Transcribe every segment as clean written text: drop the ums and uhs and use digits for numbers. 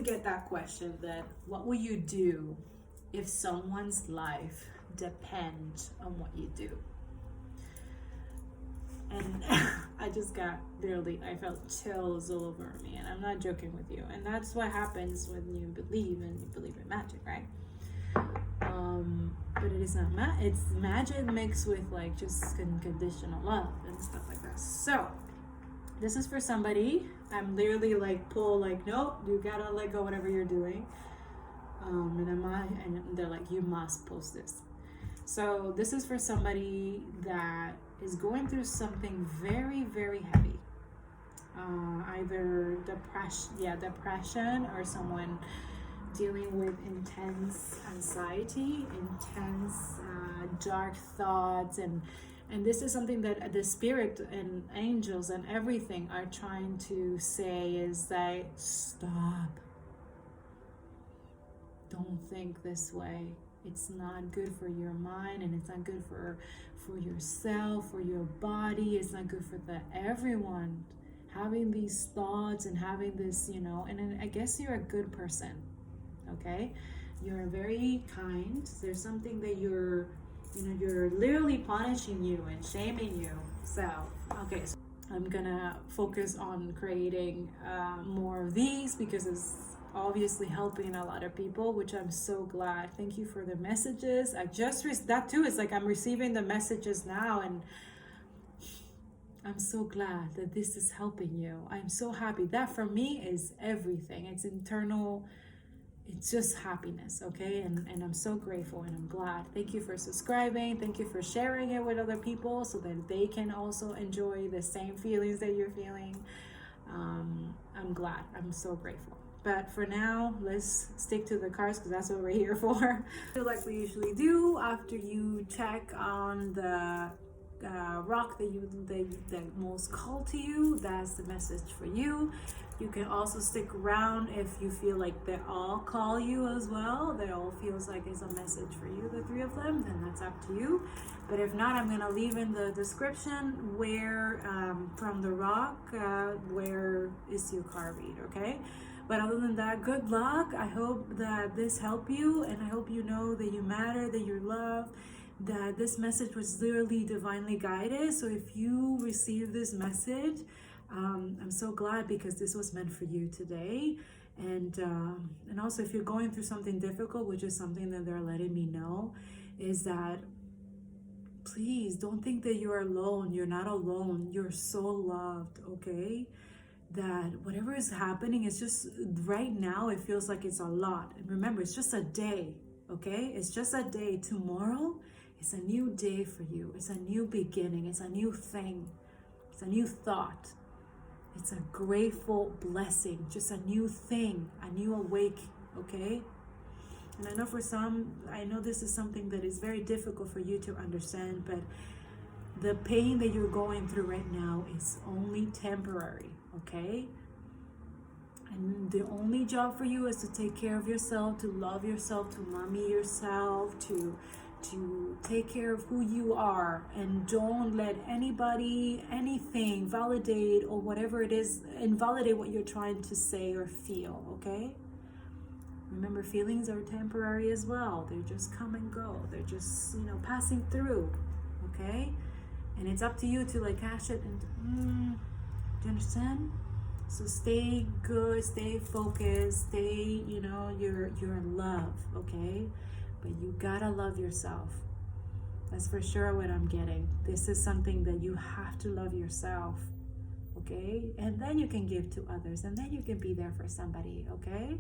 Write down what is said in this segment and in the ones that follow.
Get that question that what will you do if someone's life depends on what you do? And I just got I felt chills all over me, and I'm not joking with you. And that's what happens when you believe in magic, right? But it is not it's magic mixed with like just unconditional love and stuff like that. So this is for somebody. I'm literally like nope, you gotta let go whatever you're doing. And they're like, you must post this. So this is for somebody that is going through something very, very heavy. Either depression, or someone dealing with intense anxiety, intense dark thoughts, and this is something that the spirit and angels and everything are trying to say is that stop. Don't think this way. It's not good for your mind, and it's not good for yourself, for your body. It's not good for everyone having these thoughts and having this, and I guess you're a good person, okay? You're very kind. There's something that you're literally punishing you and shaming you. So, okay, so I'm gonna focus on creating more of these because it's obviously helping a lot of people, which I'm so glad. Thank you for the messages. I just that too. It's like I'm receiving the messages now, and I'm so glad that this is helping you. I'm so happy. That for me is everything. It's internal. It's just happiness, okay? And I'm so grateful and I'm glad. Thank you for subscribing. Thank you for sharing it with other people so that they can also enjoy the same feelings that you're feeling. I'm glad. I'm so grateful. But for now, let's stick to the cards because that's what we're here for. Like we usually do, after you check on the rock that most call to you, that's the message for you. You can also stick around if you feel like they all call you as well. They all feels like it's a message for you, the three of them, then that's up to you. But if not, I'm gonna leave in the description where from the rock where is your card read, okay? But other than that, good luck. I hope that this helped you, and I hope you know that you matter, that you're loved, that this message was literally divinely guided. So if you receive this message, I'm so glad because this was meant for you today. And also if you're going through something difficult, which is something that they're letting me know, is that please don't think that you're alone. You're not alone. You're so loved, okay? That whatever is happening is just right now, it feels like it's a lot. And remember, it's just a day, okay? It's just a day. Tomorrow is a new day for you. It's a new beginning. It's a new thing. It's a new thought. It's a grateful blessing. Just a new thing, a new awake, okay? And I know for some, I know this is something that is very difficult for you to understand, but the pain that you're going through right now is only temporary, okay? And the only job for you is to take care of yourself, to love yourself, to mommy yourself, to take care of who you are, and don't let anybody, anything validate or whatever it is, invalidate what you're trying to say or feel, okay? Remember, feelings are temporary as well. They just come and go. They're just, passing through, okay? And it's up to you to like catch it and, do you understand? So stay good, stay focused, stay, you're in love, okay? But you gotta love yourself. That's for sure what I'm getting. This is something that you have to love yourself, okay? And then you can give to others, and then you can be there for somebody, okay?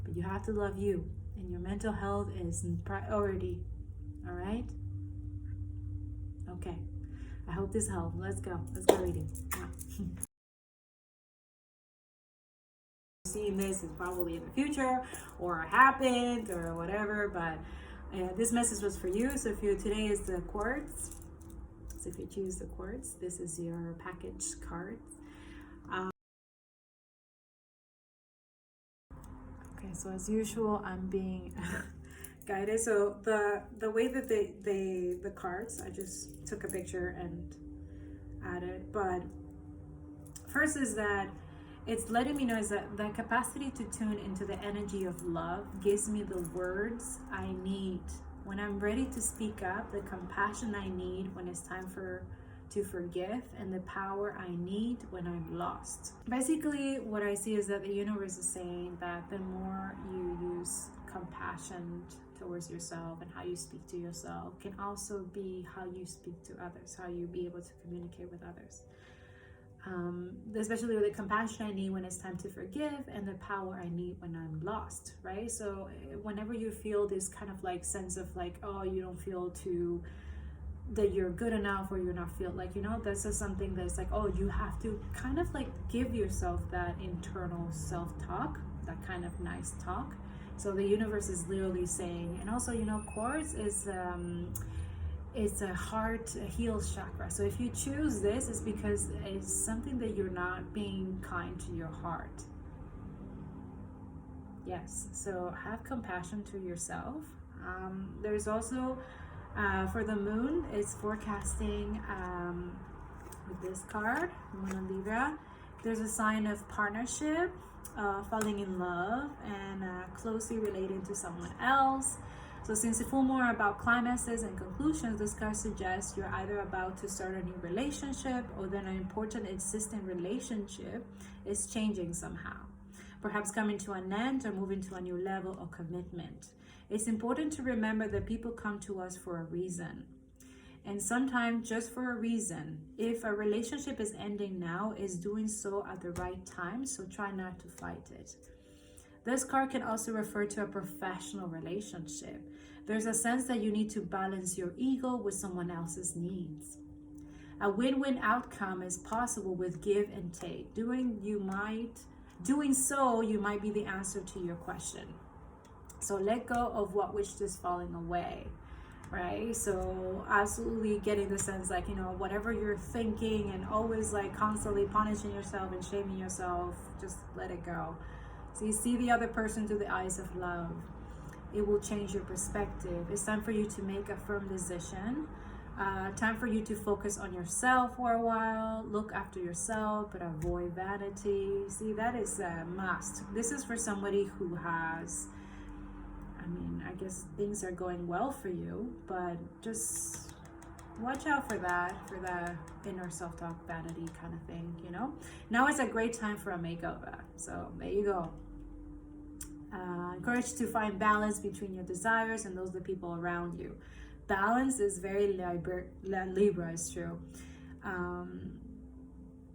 But you have to love you, and your mental health is priority, all right? Okay, I hope this helped. Let's go reading. Seeing this is probably in the future or happened or whatever, but this message was for you. So if today is the quartz, so if you choose the quartz, this is your package card. Okay, so as usual, I'm being guided. So the way that the cards, I just took a picture and added, but first is that it's letting me know is that the capacity to tune into the energy of love gives me the words I need when I'm ready to speak up, the compassion I need when it's time to forgive, and the power I need when I'm lost. Basically, what I see is that the universe is saying that the more you use compassion towards yourself and how you speak to yourself can also be how you speak to others, how you be able to communicate with others. Especially with the compassion I need when it's time to forgive, and the power I need when I'm lost, right? So whenever you feel this kind of like sense of like, oh, you don't feel that you're good enough, or you're not feel like, this is something that's like, oh, you have to kind of like give yourself that internal self-talk, that kind of nice talk. So the universe is literally saying, and also, quartz is it's a heart, a heel chakra. So if you choose this, it's because it's something that you're not being kind to your heart. Yes, so have compassion to yourself. There's also, for the moon, it's forecasting with this card, Moon and Libra. There's a sign of partnership, falling in love, and closely relating to someone else. So since the full moon are about climaxes and conclusions, this card suggests you're either about to start a new relationship, or then an important existing relationship is changing somehow, perhaps coming to an end or moving to a new level of commitment. It's important to remember that people come to us for a reason, and sometimes just for a reason. If a relationship is ending now, it's doing so at the right time, so try not to fight it. This card can also refer to a professional relationship. There's a sense that you need to balance your ego with someone else's needs. A win-win outcome is possible with give and take. Doing so, you might be the answer to your question. So let go of what was just falling away, right? So absolutely getting the sense like, whatever you're thinking and always like constantly punishing yourself and shaming yourself, just let it go. So you see the other person through the eyes of love. It will change your perspective. It's time for you to make a firm decision. Time for you to focus on yourself for a while. Look after yourself, but avoid vanity. See, that is a must. This is for somebody who has, I guess things are going well for you, but just watch out for that, for the inner self-talk, vanity kind of thing, Now is a great time for a makeover. So there you go. Encouraged to find balance between your desires and those of the people around you. Balance is very Libra, is true.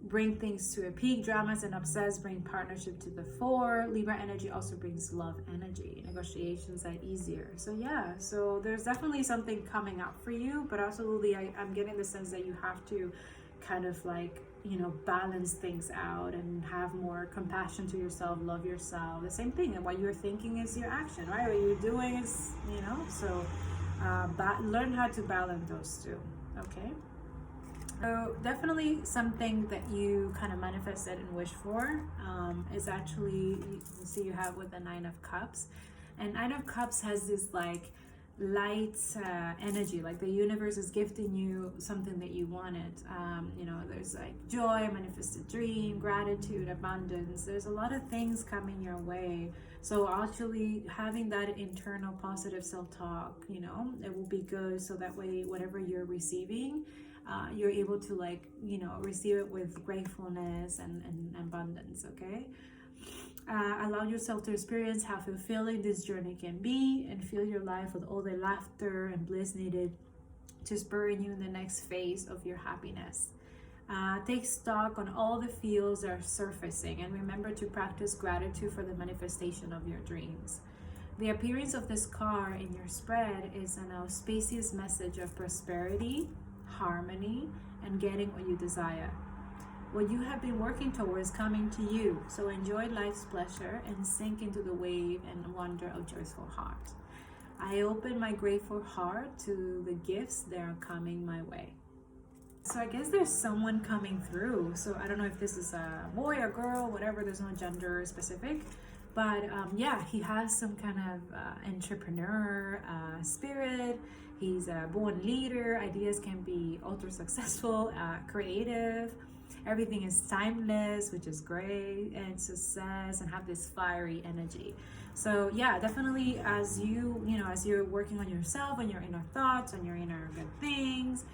Bring things to a peak. Dramas and upsets bring partnership to the fore. Libra energy also brings love energy. Negotiations are easier. So yeah, so there's definitely something coming up for you, but absolutely I'm getting the sense that you have to kind of like, balance things out and have more compassion to yourself, love yourself. The same thing, and what you're thinking is your action, right? What you're doing is, so learn how to balance those two, okay? So definitely something that you kind of manifested and wish for is actually, you can see you have with the Nine of Cups. And Nine of Cups has this like light energy, like the universe is gifting you something that you wanted. There's like joy, manifested dream, gratitude, abundance. There's a lot of things coming your way. So actually having that internal positive self-talk, it will be good. So that way, whatever you're receiving, you're able to like, receive it with gratefulness and abundance, okay? Allow yourself to experience how fulfilling this journey can be, and fill your life with all the laughter and bliss needed to spur you in the next phase of your happiness. Take stock on all the feels that are surfacing, and remember to practice gratitude for the manifestation of your dreams. The appearance of this card in your spread is an auspicious message of prosperity, harmony, and getting what you desire. What you have been working towards coming to you. So enjoy life's pleasure and sink into the wave and wonder of joyful heart. I open my grateful heart to the gifts that are coming my way. So I guess there's someone coming through. So I don't know if this is a boy or girl, whatever, there's no gender specific. But yeah, he has some kind of entrepreneur spirit. He's a born leader. Ideas can be ultra successful, creative. Everything is timeless, which is great, and success, and have this fiery energy. So yeah, definitely as as you're working on yourself, on your inner thoughts, on your inner good things,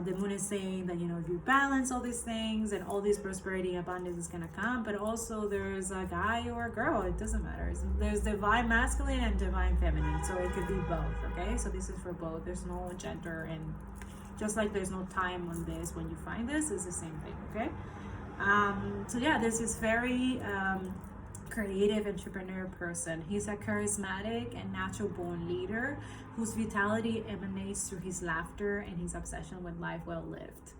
the moon is saying that if you balance all these things, and all this prosperity abundance is gonna come. But also there's a guy or a girl, it doesn't matter, there's divine masculine and divine feminine, so it could be both. Okay, so this is for both. There's no gender, and just like there's no time on this, when you find this, it's the same thing. Okay, so yeah, there's this very creative entrepreneur person. He's a charismatic and natural born leader whose vitality emanates through his laughter and his obsession with life well lived.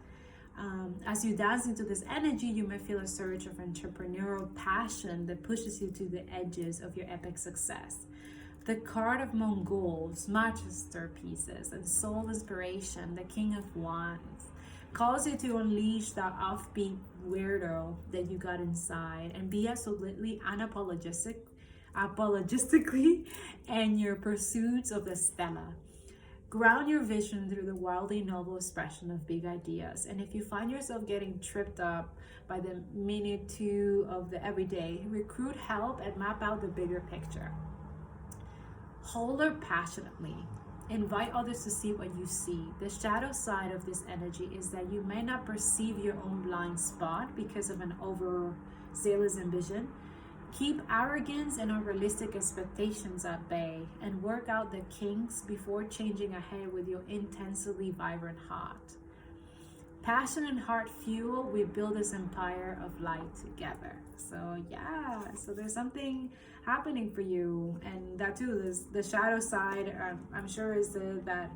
As you dance into this energy, you may feel a surge of entrepreneurial passion that pushes you to the edges of your epic success. The card of Mongols, masterpieces, and soul inspiration, the King of Wands, calls you to unleash that offbeat weirdo that you got inside and be absolutely apologistically in your pursuits of the Stella. Ground your vision through the wildly noble expression of big ideas. And if you find yourself getting tripped up by the minutiae of the everyday, recruit help and map out the bigger picture. Hold her passionately. Invite others to see what you see. The shadow side of this energy is that you may not perceive your own blind spot because of an overzealous ambition. Keep arrogance and unrealistic expectations at bay and work out the kinks before changing ahead with your intensely vibrant heart. Passion and heart fuel, we build this empire of light together. So yeah, so there's something happening for you, and that too is the shadow side. I'm sure is that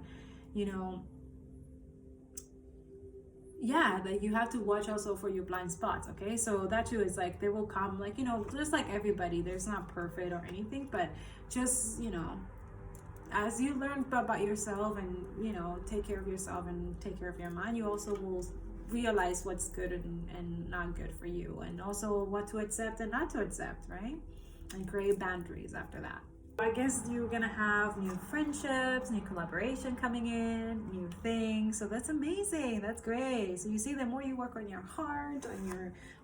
that you have to watch also for your blind spots. Okay, so that too is like they will come, like just like everybody, there's not perfect or anything, but just as you learn about yourself and take care of yourself and take care of your mind, you also will realize what's good and not good for you, and also what to accept and not to accept, right? And create boundaries after that. I guess you're gonna have new friendships, new collaboration coming in, new things. So that's amazing. That's great. So you see, the more you work on your heart,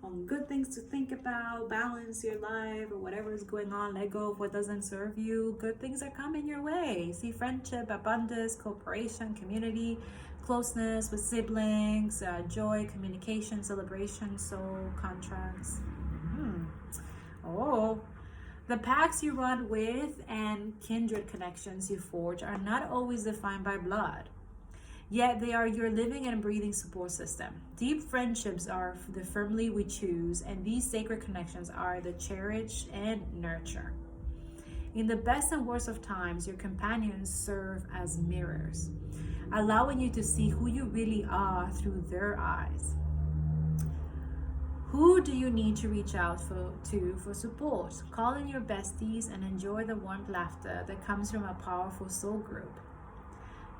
on good things to think about, balance your life or whatever is going on, let go of what doesn't serve you, good things are coming your way. See, friendship, abundance, cooperation, community, closeness with siblings, joy, communication, celebration, soul, contracts. The pacts you run with and kindred connections you forge are not always defined by blood, yet they are your living and breathing support system. Deep friendships are the family we choose, and these sacred connections are the cherish and nurture. In the best and worst of times, your companions serve as mirrors, allowing you to see who you really are through their eyes. Who do you need to reach out to for support? Call in your besties and enjoy the warm laughter that comes from a powerful soul group.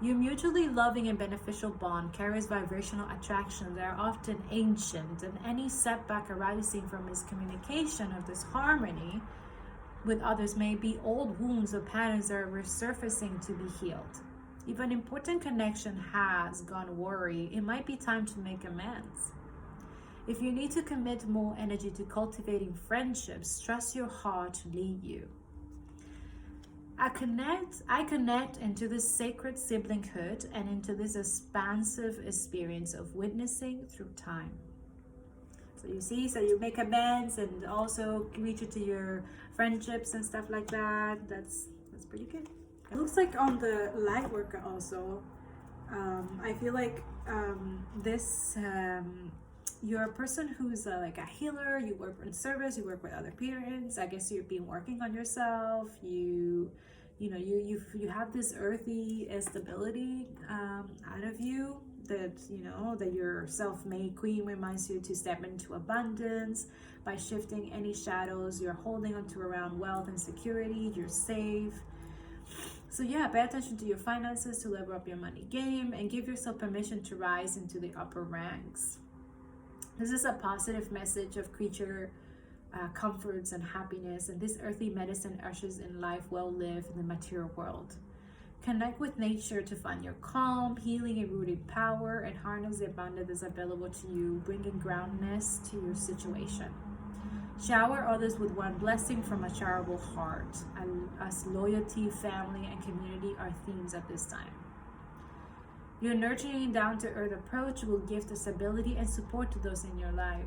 Your mutually loving and beneficial bond carries vibrational attraction that are often ancient, and any setback arising from miscommunication or disharmony with others may be old wounds or patterns that are resurfacing to be healed. If an important connection has gone worry, it might be time to make amends. If you need to commit more energy to cultivating friendships, trust your heart to lead you. I connect into this sacred siblinghood and into this expansive experience of witnessing through time. So you see, so you make amends and also reach into your friendships and stuff like that. That's pretty good. It looks like on the light worker also, I feel like you're a person who's like a healer. You work in service. You work with other parents. I guess you've been working on yourself. You have this earthy stability out of you that your self-made queen reminds you to step into abundance by shifting any shadows you're holding onto around wealth and security. You're safe. So yeah, pay attention to your finances to level up your money game and give yourself permission to rise into the upper ranks. This is a positive message of creature comforts and happiness, and this earthy medicine ushers in life well lived in the material world. Connect with nature to find your calm, healing, and rooted power, and harness the abundance that's available to you, bringing groundness to your situation. Shower others with one blessing from a charitable heart, as loyalty, family, and community are themes at this time. Your nurturing, down-to-earth approach will give the stability and support to those in your life.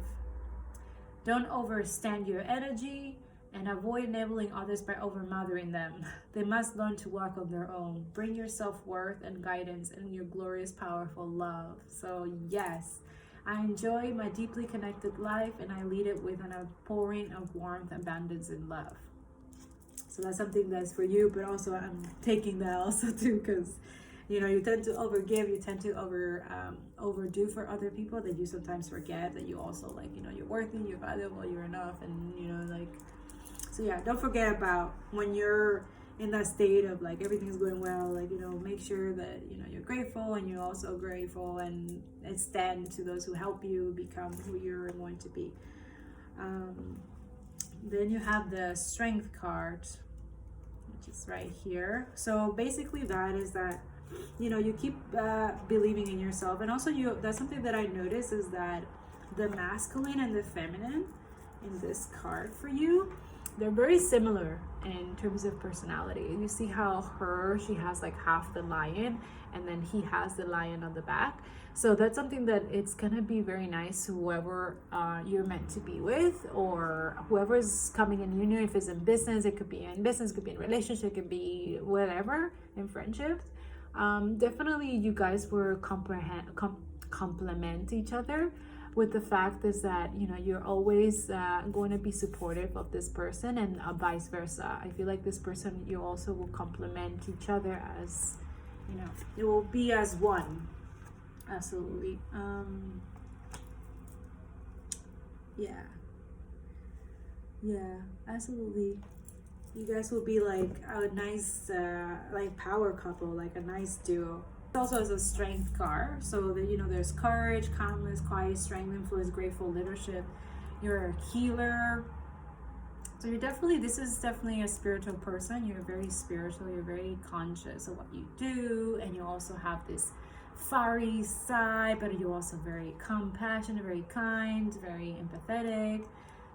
Don't overstand your energy and avoid enabling others by overmothering them. They must learn to walk on their own. Bring your self-worth and guidance and your glorious, powerful love. So yes, I enjoy my deeply connected life, and I lead it with an outpouring of warmth, abundance, and love. So that's something that's for you, but also I'm taking that also too, because you tend to overgive, you tend to overdo for other people, that you sometimes forget that you also you're worthy, you're valuable, you're enough, and so yeah, don't forget about when you're in that state of everything's going well, make sure that you're grateful, and you're also grateful and extend to those who help you become who you're going to be. Then you have the Strength card, which is right here. So basically that is that you keep believing in yourself, and also that's something that I noticed, is that the masculine and the feminine in this card for you, they're very similar in terms of personality. You see how she has half the lion, and then he has the lion on the back. So that's something that it's gonna be very nice, whoever you're meant to be with, or whoever's coming in union. If it's in business, it could be in business, could be in relationship, it could be whatever, in friendships. Definitely you guys will complement each other, with the fact is that you're always going to be supportive of this person, and vice versa. I feel like this person, you also will complement each other, as it will be as one. Absolutely. Yeah, absolutely. You guys will be a nice power couple, a nice duo. Also as a Strength card, so that there's courage, calmness, quiet strength, influence, grateful leadership. You're a healer, so this is definitely a spiritual person. You're very spiritual, you're very conscious of what you do, and you also have this fiery side, but you're also very compassionate, very kind, very empathetic.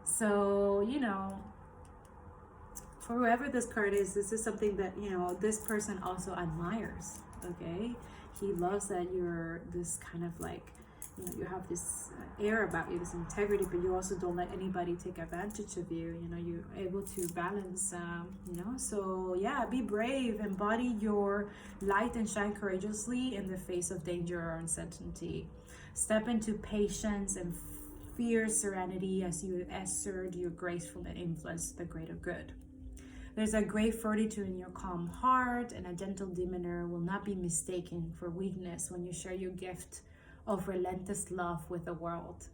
So for whoever this card is, this is something that this person also admires. Okay, he loves that you're this kind of you have this air about you, this integrity, but you also don't let anybody take advantage of you. You're able to balance. So yeah, be brave, embody your light, and shine courageously in the face of danger or uncertainty. Step into patience and fierce serenity as you assert your graceful and influence the greater good. There's a great fortitude in your calm heart, and a gentle demeanor will not be mistaken for weakness when you share your gift of relentless love with the world.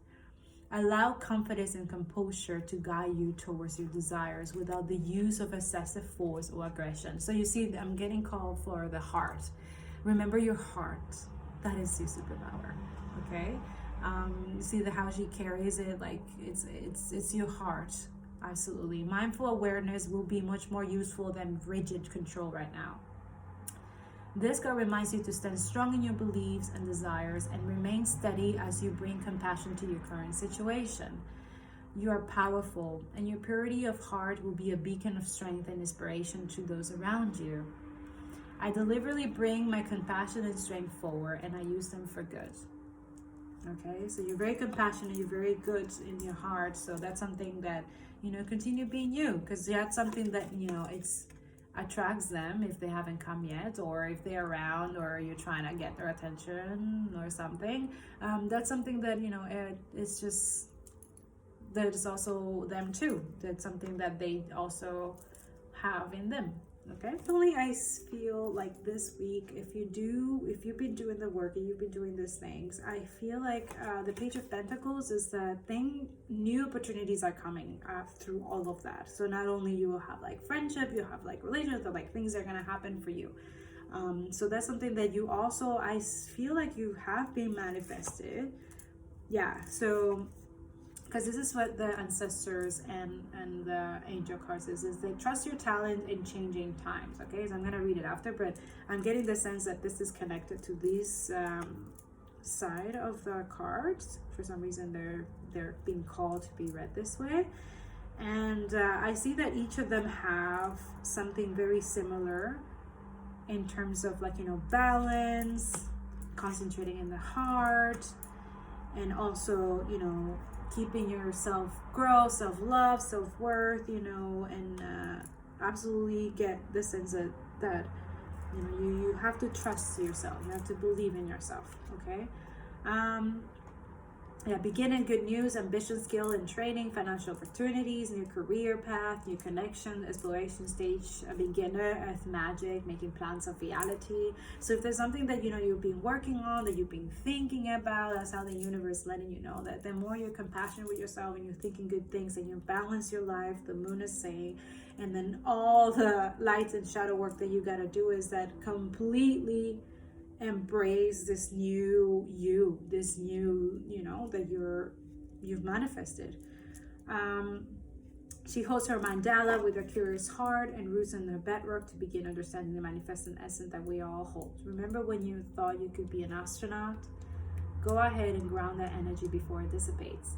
Allow confidence and composure to guide you towards your desires without the use of excessive force or aggression. So you see, I'm getting called for the heart. Remember your heart. That is your superpower. Okay? You see how she carries it, it's your heart. Absolutely. Mindful awareness will be much more useful than rigid control right now. This card reminds you to stand strong in your beliefs and desires, and remain steady as you bring compassion to your current situation. You are powerful, and your purity of heart will be a beacon of strength and inspiration to those around you. I deliberately bring my compassion and strength forward, and I use them for good. Okay, so you're very compassionate, you're very good in your heart, so that's something that continue being you, because that's something that it's attracts them if they haven't come yet, or if they're around, or you're trying to get their attention or something. That's something that it's just that it's also them too. That's something that they also have in them. Okay, only I feel like this week, if you've been doing the work and you've been doing these things, I feel like the Page of Pentacles is that new opportunities are coming through all of that. So not only you will have friendship, you have relationships, but things are gonna happen for you. So that's something that you also, I feel like you have been manifested. Yeah, so because this is what the ancestors and the angel cards is they trust your talent in changing times. Okay, so I'm gonna read it after, but I'm getting the sense that this is connected to this side of the cards. For some reason they're being called to be read this way. And I see that each of them have something very similar in terms of, like, you know, balance, concentrating in the heart, and also, you know, keeping yourself grow, self-love, self-worth, you know, and absolutely get the sense that you know, you have to trust yourself, you have to believe in yourself. Okay. Yeah, beginning, good news, ambition, skill, and training, financial opportunities, new career path, new connection, exploration stage, a beginner, earth magic, making plans of reality. So if there's something that, you know, you've been working on, that you've been thinking about, that's how the universe is letting you know that the more you're compassionate with yourself and you're thinking good things and you balance your life, the moon is saying, and then all the lights and shadow work that you got to do is that completely embrace this new you, this new, you know, that you've manifested. She holds her mandala with a curious heart and roots in the bedrock to begin understanding the manifesting essence that we all hold. Remember when you thought you could be an astronaut? Go ahead and ground that energy before it dissipates.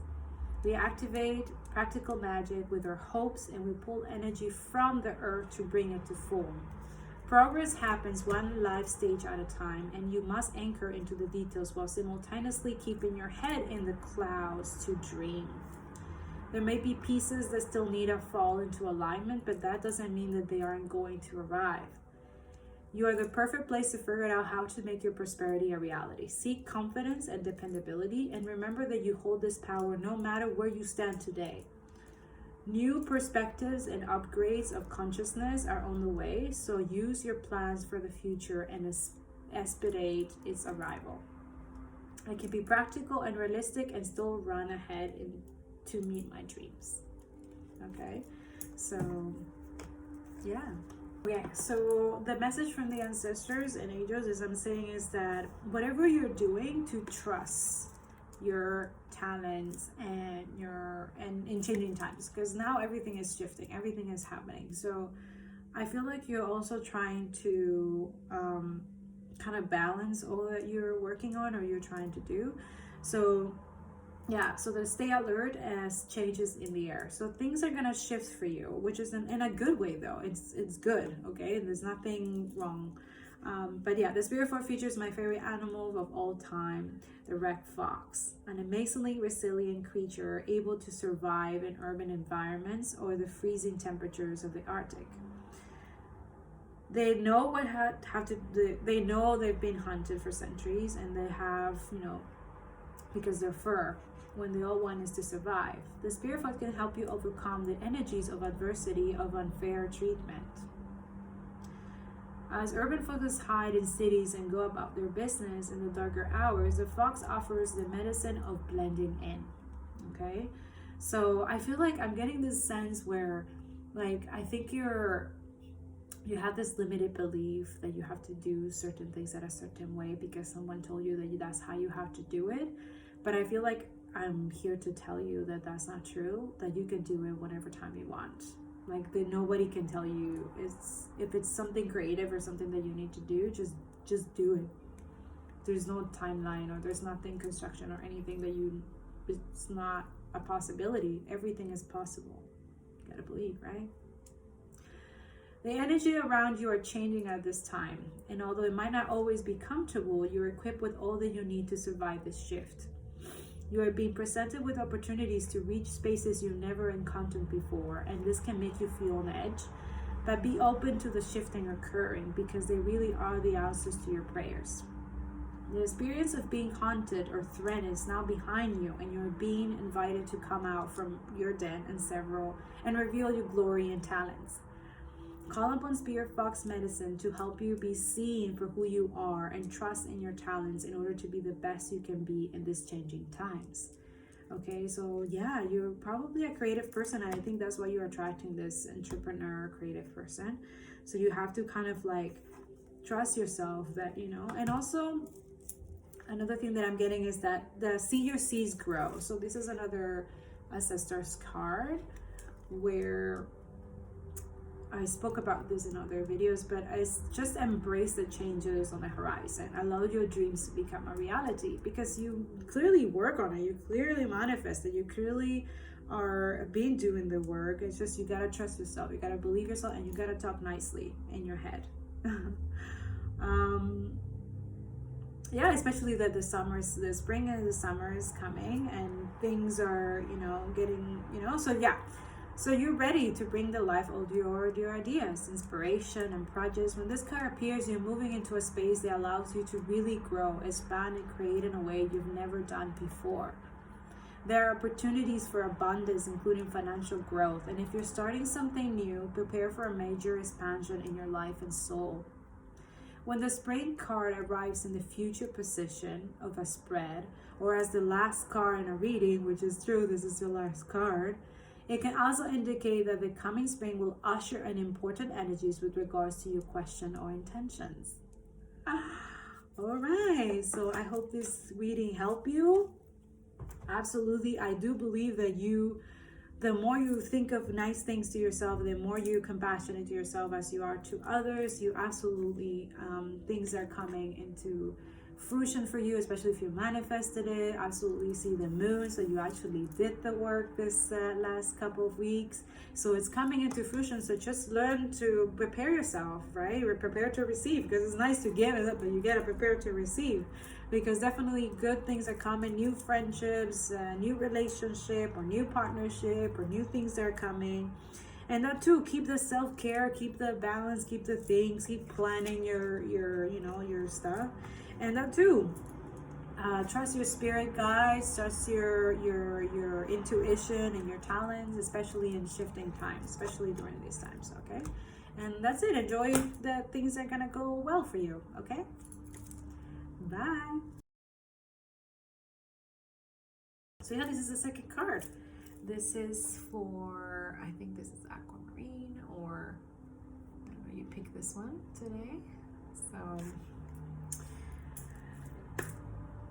We activate practical magic with our hopes, and we pull energy from the earth to bring it to form. Progress happens one life stage at a time, and you must anchor into the details while simultaneously keeping your head in the clouds to dream. There may be pieces that still need to fall into alignment, but that doesn't mean that they aren't going to arrive. You are the perfect place to figure out how to make your prosperity a reality. Seek confidence and dependability, and remember that you hold this power no matter where you stand today. New perspectives and upgrades of consciousness are on the way, so use your plans for the future and expedite its arrival. I can be practical and realistic and still run ahead to meet my dreams. Okay, so yeah. Okay, so the message from the ancestors and angels is I'm saying is that whatever you're doing, to trust your talents and in changing times, because now everything is shifting, everything is happening. So I feel like you're also trying to kind of balance all that you're working on or you're trying to do. So yeah, so to stay alert as changes in the air. So things are gonna shift for you, which is in a good way though. It's good, okay? There's nothing wrong. But yeah, the spirit force features my favorite animal of all time, the red fox, an amazingly resilient creature able to survive in urban environments or the freezing temperatures of the Arctic. They know what they know they've been hunted for centuries, and they have, you know, because their fur, when the old one is to survive. The spirit fox can help you overcome the energies of adversity, of unfair treatment. As urban folks hide in cities and go about their business in the darker hours, the fox offers the medicine of blending in. Okay? So I feel like I'm getting this sense where, like, I think you have this limited belief that you have to do certain things at a certain way because someone told you that that's how you have to do it. But I feel like I'm here to tell you that that's not true, that you can do it whatever time you want. Like, that nobody can tell you if it's something creative or something that you need to do, just do it. There's no timeline or there's nothing construction or anything that it's not a possibility. Everything is possible. You gotta believe, right? The energy around you are changing at this time, and although it might not always be comfortable, you're equipped with all that you need to survive this shift. You are being presented with opportunities to reach spaces you never encountered before, and this can make you feel on edge. But be open to the shifting occurring, because they really are the answers to your prayers. The experience of being haunted or threatened is now behind you, and you're being invited to come out from your den and reveal your glory and talents. Call upon Spirit Fox Medicine to help you be seen for who you are and trust in your talents in order to be the best you can be in these changing times. Okay, so yeah, you're probably a creative person. I think that's why you're attracting this entrepreneur, creative person. So you have to kind of like trust yourself that, you know, and also another thing that I'm getting is that see your seeds grow. So this is another ancestors card, where I spoke about this in other videos, but I just embrace the changes on the horizon. Allow your dreams to become a reality, because you clearly work on it. You clearly manifest it. You clearly are been doing the work. It's just, you gotta trust yourself. You gotta believe yourself, and you gotta talk nicely in your head. Yeah, especially that the spring and the summer is coming, and things are, getting, so yeah. So you're ready to bring to life all your ideas, inspiration, and projects. When this card appears, you're moving into a space that allows you to really grow, expand, and create in a way you've never done before. There are opportunities for abundance, including financial growth. And if you're starting something new, prepare for a major expansion in your life and soul. When the spring card arrives in the future position of a spread, or as the last card in a reading, which is true, this is your last card, it can also indicate that the coming spring will usher in important energies with regards to your question or intentions. All right, so I hope this reading helped you. Absolutely, I do believe that the more you think of nice things to yourself, the more you're compassionate to yourself as you are to others, you absolutely, things are coming into fruition for you, especially if you manifested it. Absolutely see the moon, so you actually did the work this last couple of weeks, so it's coming into fruition. So just learn to prepare yourself, right? Or prepare to receive, because it's nice to give it, but you gotta prepare to receive, because definitely good things are coming. New friendships, new relationship, or new partnership, or new things that are coming. And that too, keep the self-care, keep the balance, keep the things, keep planning your stuff. And that too, trust your spirit guides, trust your intuition and your talents, especially in shifting times, especially during these times, okay? And that's it. Enjoy the things that are gonna go well for you, okay? Bye. So yeah, this is the second card. This is for, I think this is aquamarine, or I don't know, you pick this one today. So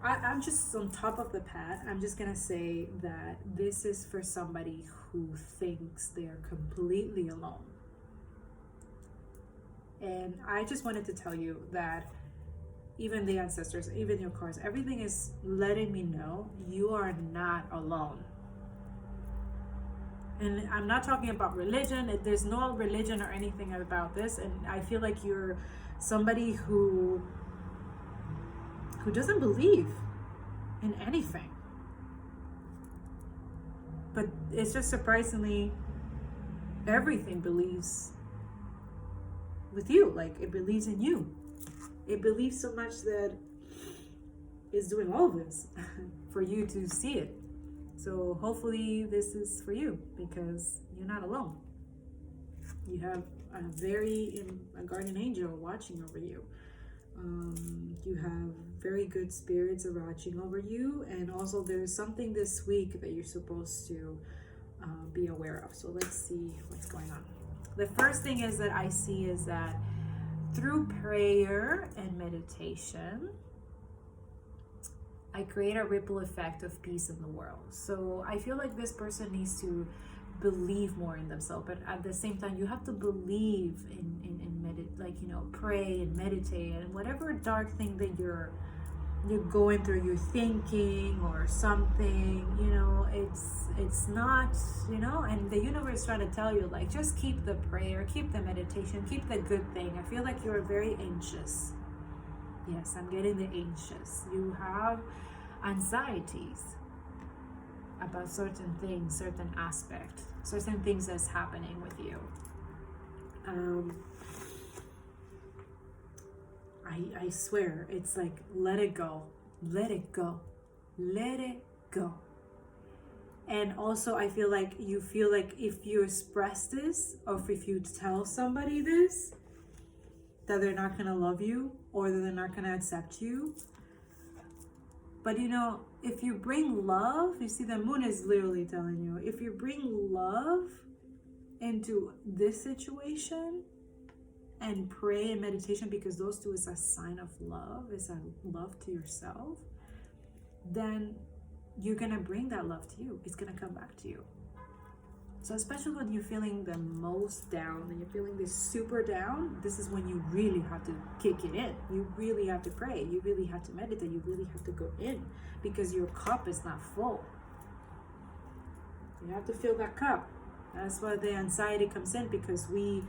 I'm just on top of the pad. I'm just gonna say that this is for somebody who thinks they're completely alone. And I just wanted to tell you that even the ancestors, even your cards, everything is letting me know you are not alone. And I'm not talking about religion. There's no religion or anything about this. And I feel like you're somebody who doesn't believe in anything. But it's just surprisingly, everything believes with you. Like, it believes in you. It believes so much that it's doing all this for you to see it. So hopefully this is for you, because you're not alone. You have a guardian angel watching over you. You have very good spirits watching over you, and also there's something this week that you're supposed to be aware of. So let's see what's going on. The first thing is that I see is that through prayer and meditation, I create a ripple effect of peace in the world. So I feel like this person needs to believe more in themselves, but at the same time, you have to believe in pray and meditate, and whatever dark thing that you're going through, you're thinking or something, it's not, and the universe is trying to tell you, like, just keep the prayer, keep the meditation, keep the good thing. I feel like you're very anxious. Yes, I'm getting the anxious. You have anxieties about certain things, certain aspects, certain things that's happening with you. I swear, it's like, let it go, let it go, let it go. And also, I feel like if you express this, or if you tell somebody this, that they're not gonna love you, or that they're not gonna accept you. But if you bring love, you see, the moon is literally telling you, if you bring love into this situation and pray and meditation, because those two is a sign of love, is a love to yourself, then you're going to bring that love to you. It's going to come back to you. So especially when you're feeling the most down and you're feeling this super down, this is when you really have to kick it in. You really have to pray. You really have to meditate. You really have to go in, because your cup is not full. You have to fill that cup. That's why the anxiety comes in, because we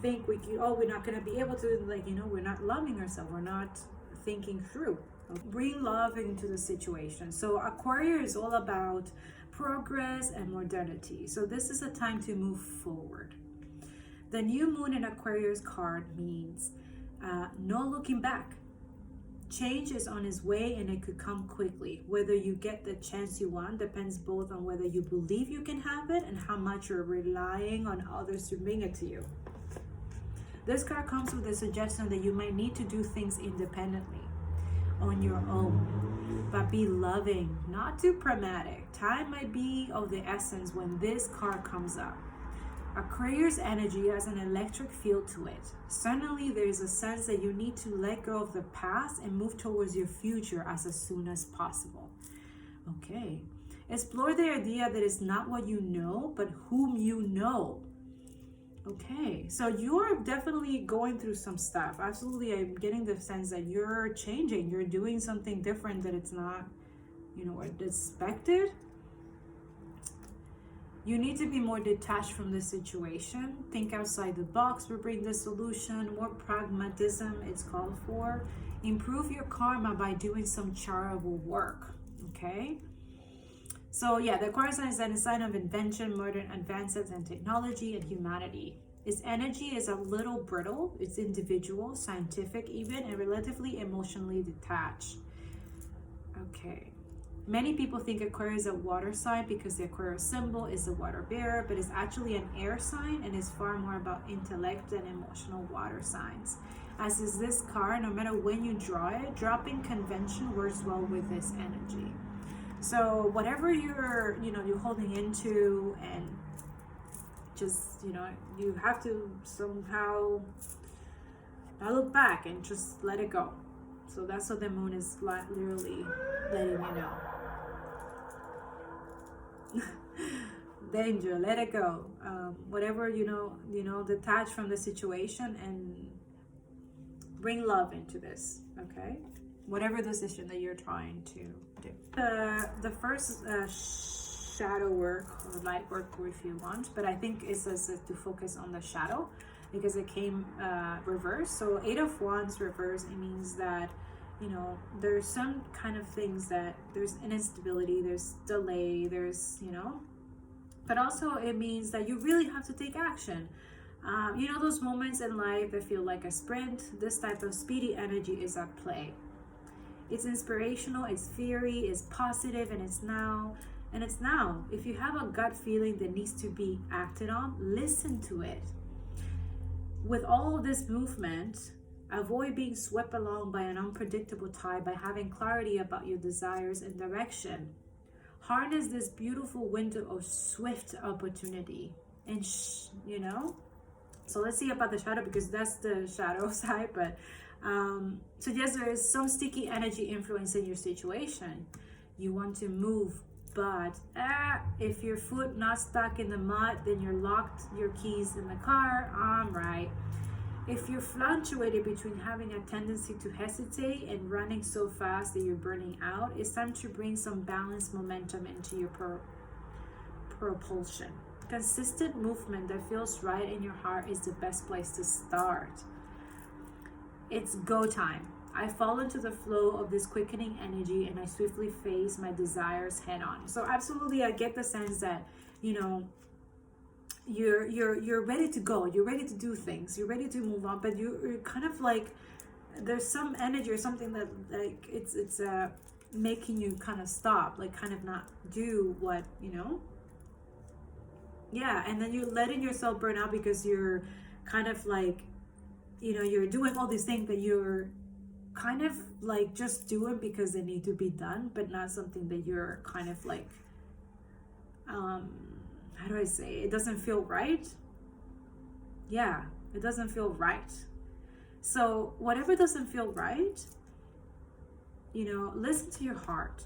think we're not going to be able to, we're not loving ourselves. We're not thinking through. Bring love into the situation. So Aquarius is all about progress and modernity. So this is a time to move forward. The new moon in Aquarius card means no looking back. Change is on its way, and it could come quickly. Whether you get the chance you want depends both on whether you believe you can have it and how much you're relying on others to bring it to you. This card comes with a suggestion that you might need to do things independently, on your own, but be loving, not too pragmatic. Time might be of the essence when this card comes up. Aquarius energy has an electric field to it. Suddenly there is a sense that you need to let go of the past and move towards your future as soon as possible. Okay. Explore the idea that it's not what you know, but whom you know. Okay, so you're definitely going through some stuff. Absolutely, I'm getting the sense that you're changing. You're doing something different, that it's not, expected. You need to be more detached from the situation. Think outside the box for bring the solution. More pragmatism is called for. Improve your karma by doing some charitable work. Okay. So yeah, the Aquarius sign is a sign of invention, modern advances and technology and humanity. Its energy is a little brittle. It's individual, scientific even, and relatively emotionally detached. Okay. Many people think Aquarius is a water sign because the Aquarius symbol is the water bearer, but it's actually an air sign and is far more about intellect than emotional water signs. As is this card, no matter when you draw it, dropping convention works well with this energy. So whatever you're holding into, and just, you have to somehow not look back and just let it go. So that's what the moon is literally letting you know. Danger, let it go. Whatever, detach from the situation and bring love into this, okay? Whatever decision that you're trying to do. The first shadow work or light work, if you want, but I think it says to focus on the shadow because it came reversed. So 8 of Wands reversed, it means that there's some kind of things that there's an instability, there's delay, there's but also it means that you really have to take action. Those moments in life that feel like a sprint, this type of speedy energy is at play. It's inspirational, it's fiery, it's positive, and it's now. If you have a gut feeling that needs to be acted on, listen to it. With all of this movement, avoid being swept along by an unpredictable tide by having clarity about your desires and direction. Harness this beautiful window of swift opportunity. And, so let's see about the shadow, because that's the shadow side, but so yes, there is some sticky energy influencing your situation. You want to move, but if your foot not stuck in the mud, then you're locked your keys in the car. Right. If you're fluctuating between having a tendency to hesitate and running so fast that you're burning out, it's time to bring some balanced momentum into your propulsion. Consistent movement that feels right in your heart is the best place to start. It's go time. I fall into the flow of this quickening energy and I swiftly face my desires head on. So absolutely, I get the sense that, you're ready to go. You're ready to do things. You're ready to move on, but you're kind of like, there's some energy or something that like it's making you kind of stop, like kind of not do what, Yeah, and then you're letting yourself burn out because you're kind of like, you're doing all these things, but you're kind of like just doing because they need to be done, but not something that you're kind of like, how do I say? It doesn't feel right. Yeah, it doesn't feel right. So whatever doesn't feel right, listen to your heart.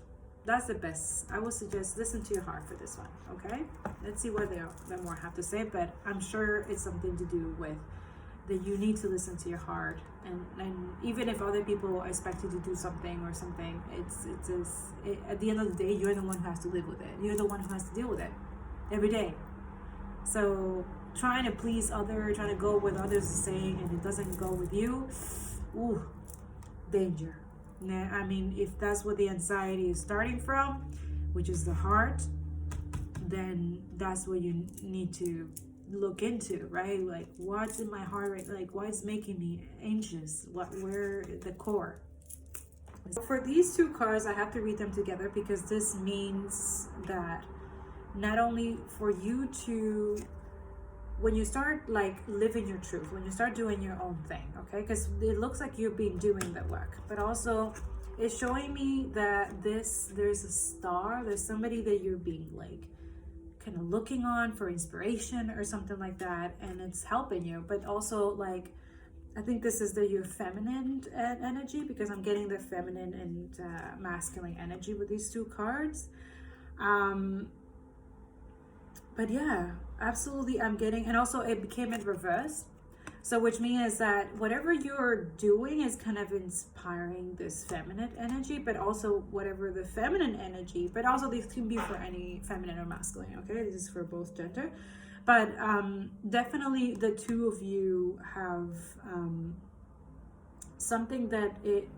that's the best. I would suggest listen to your heart for this one. Okay, let's see what they more have to say, but I'm sure it's something to do with that you need to listen to your heart, and even if other people expect you to do something or something, at the end of the day, you're the one who has to live with it. You're the one who has to deal with it every day. So trying to please others, trying to go with others are saying, and it doesn't go with you, ooh, danger. I mean, if that's what the anxiety is starting from, which is the heart, then that's what you need to look into, right? Like, what's in my heart, right? Like, what's making me anxious? Where the core? So for these two cards, I have to read them together because this means that not only for you to, when you start like living your truth, when you start doing your own thing, okay, because it looks like you've been doing the work, but also it's showing me that there's a star, there's somebody that you're being like kind of looking on for inspiration or something like that, and it's helping you. But also, like, I think this is your feminine energy, because I'm getting the feminine and masculine energy with these two cards. But yeah, absolutely, I'm getting, and also it became in reverse. So which means that whatever you're doing is kind of inspiring this feminine energy, but also whatever the feminine energy, but also this can be for any feminine or masculine, okay? This is for both gender. But definitely the two of you have something that it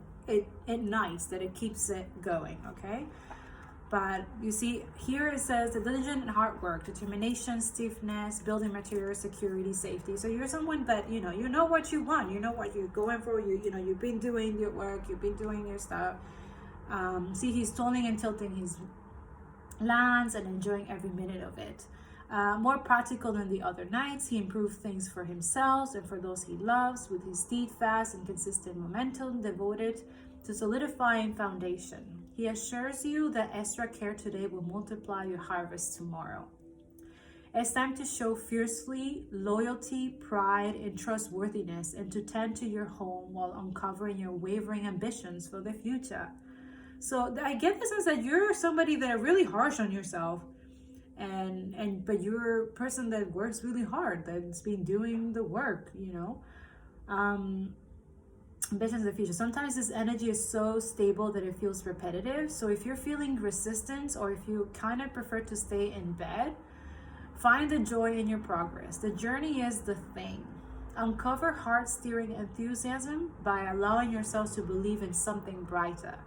ignites, that it keeps it going, okay? But you see, here it says the diligent and hard work, determination, stiffness, building material, security, safety. So you're someone that, you know what you want, you know what you're going for, you've been doing your work, you've been doing your stuff. See, he's tolling and tilting his lands and enjoying every minute of it. More practical than the other knights, he improved things for himself and for those he loves with his steadfast and consistent momentum devoted to solidifying foundation. He assures you that extra care today will multiply your harvest tomorrow. It's time to show fiercely loyalty, pride, and trustworthiness, and to tend to your home while uncovering your wavering ambitions for the future. So I get the sense that you're somebody that are really harsh on yourself, but you're a person that works really hard, that's been doing the work, ambitions in the future. Sometimes this energy is so stable that it feels repetitive. So if you're feeling resistance, or if you kind of prefer to stay in bed, find the joy in your progress. The journey is the thing. Uncover heart-stirring enthusiasm by allowing yourself to believe in something brighter.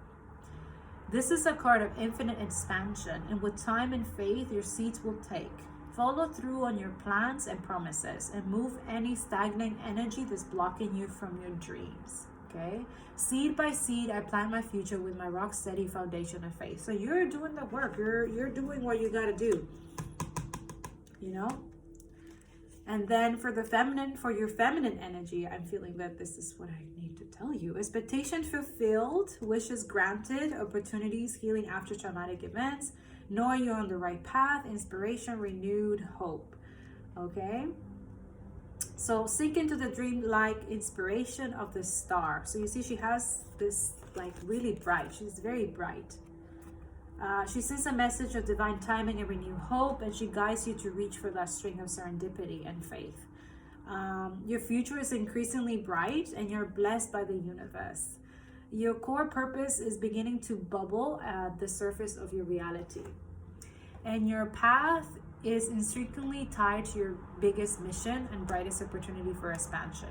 This is a card of infinite expansion, and with time and faith, your seeds will take. Follow through on your plans and promises, and move any stagnant energy that's blocking you from your dreams. Okay? Seed by seed, I plant my future with my rock steady foundation of faith. So you're doing the work. You're doing what you gotta do. And then for your feminine energy, I'm feeling that this is what I need to tell you. Expectation fulfilled, wishes granted, opportunities, healing after traumatic events, knowing you're on the right path, inspiration, renewed hope. Okay? So sink into the dream-like inspiration of the star. So you see she has this like really bright. She's very bright. She sends a message of divine timing and renewed hope, and she guides you to reach for that string of serendipity and faith. Your future is increasingly bright, and you're blessed by the universe. Your core purpose is beginning to bubble at the surface of your reality. And your path is intrinsically tied to your biggest mission and brightest opportunity for expansion.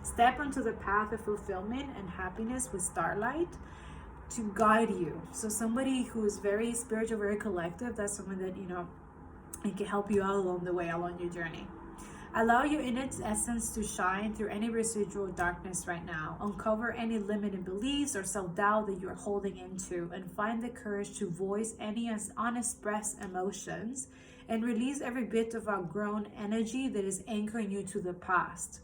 Step onto the path of fulfillment and happiness with starlight to guide you. So somebody who is very spiritual, very collective, that's someone that, it can help you out along the way, along your journey. Allow your inner essence to shine through any residual darkness right now. Uncover any limiting beliefs or self-doubt that you're holding into, and find the courage to voice any unexpressed emotions and release every bit of outgrown energy that is anchoring you to the past.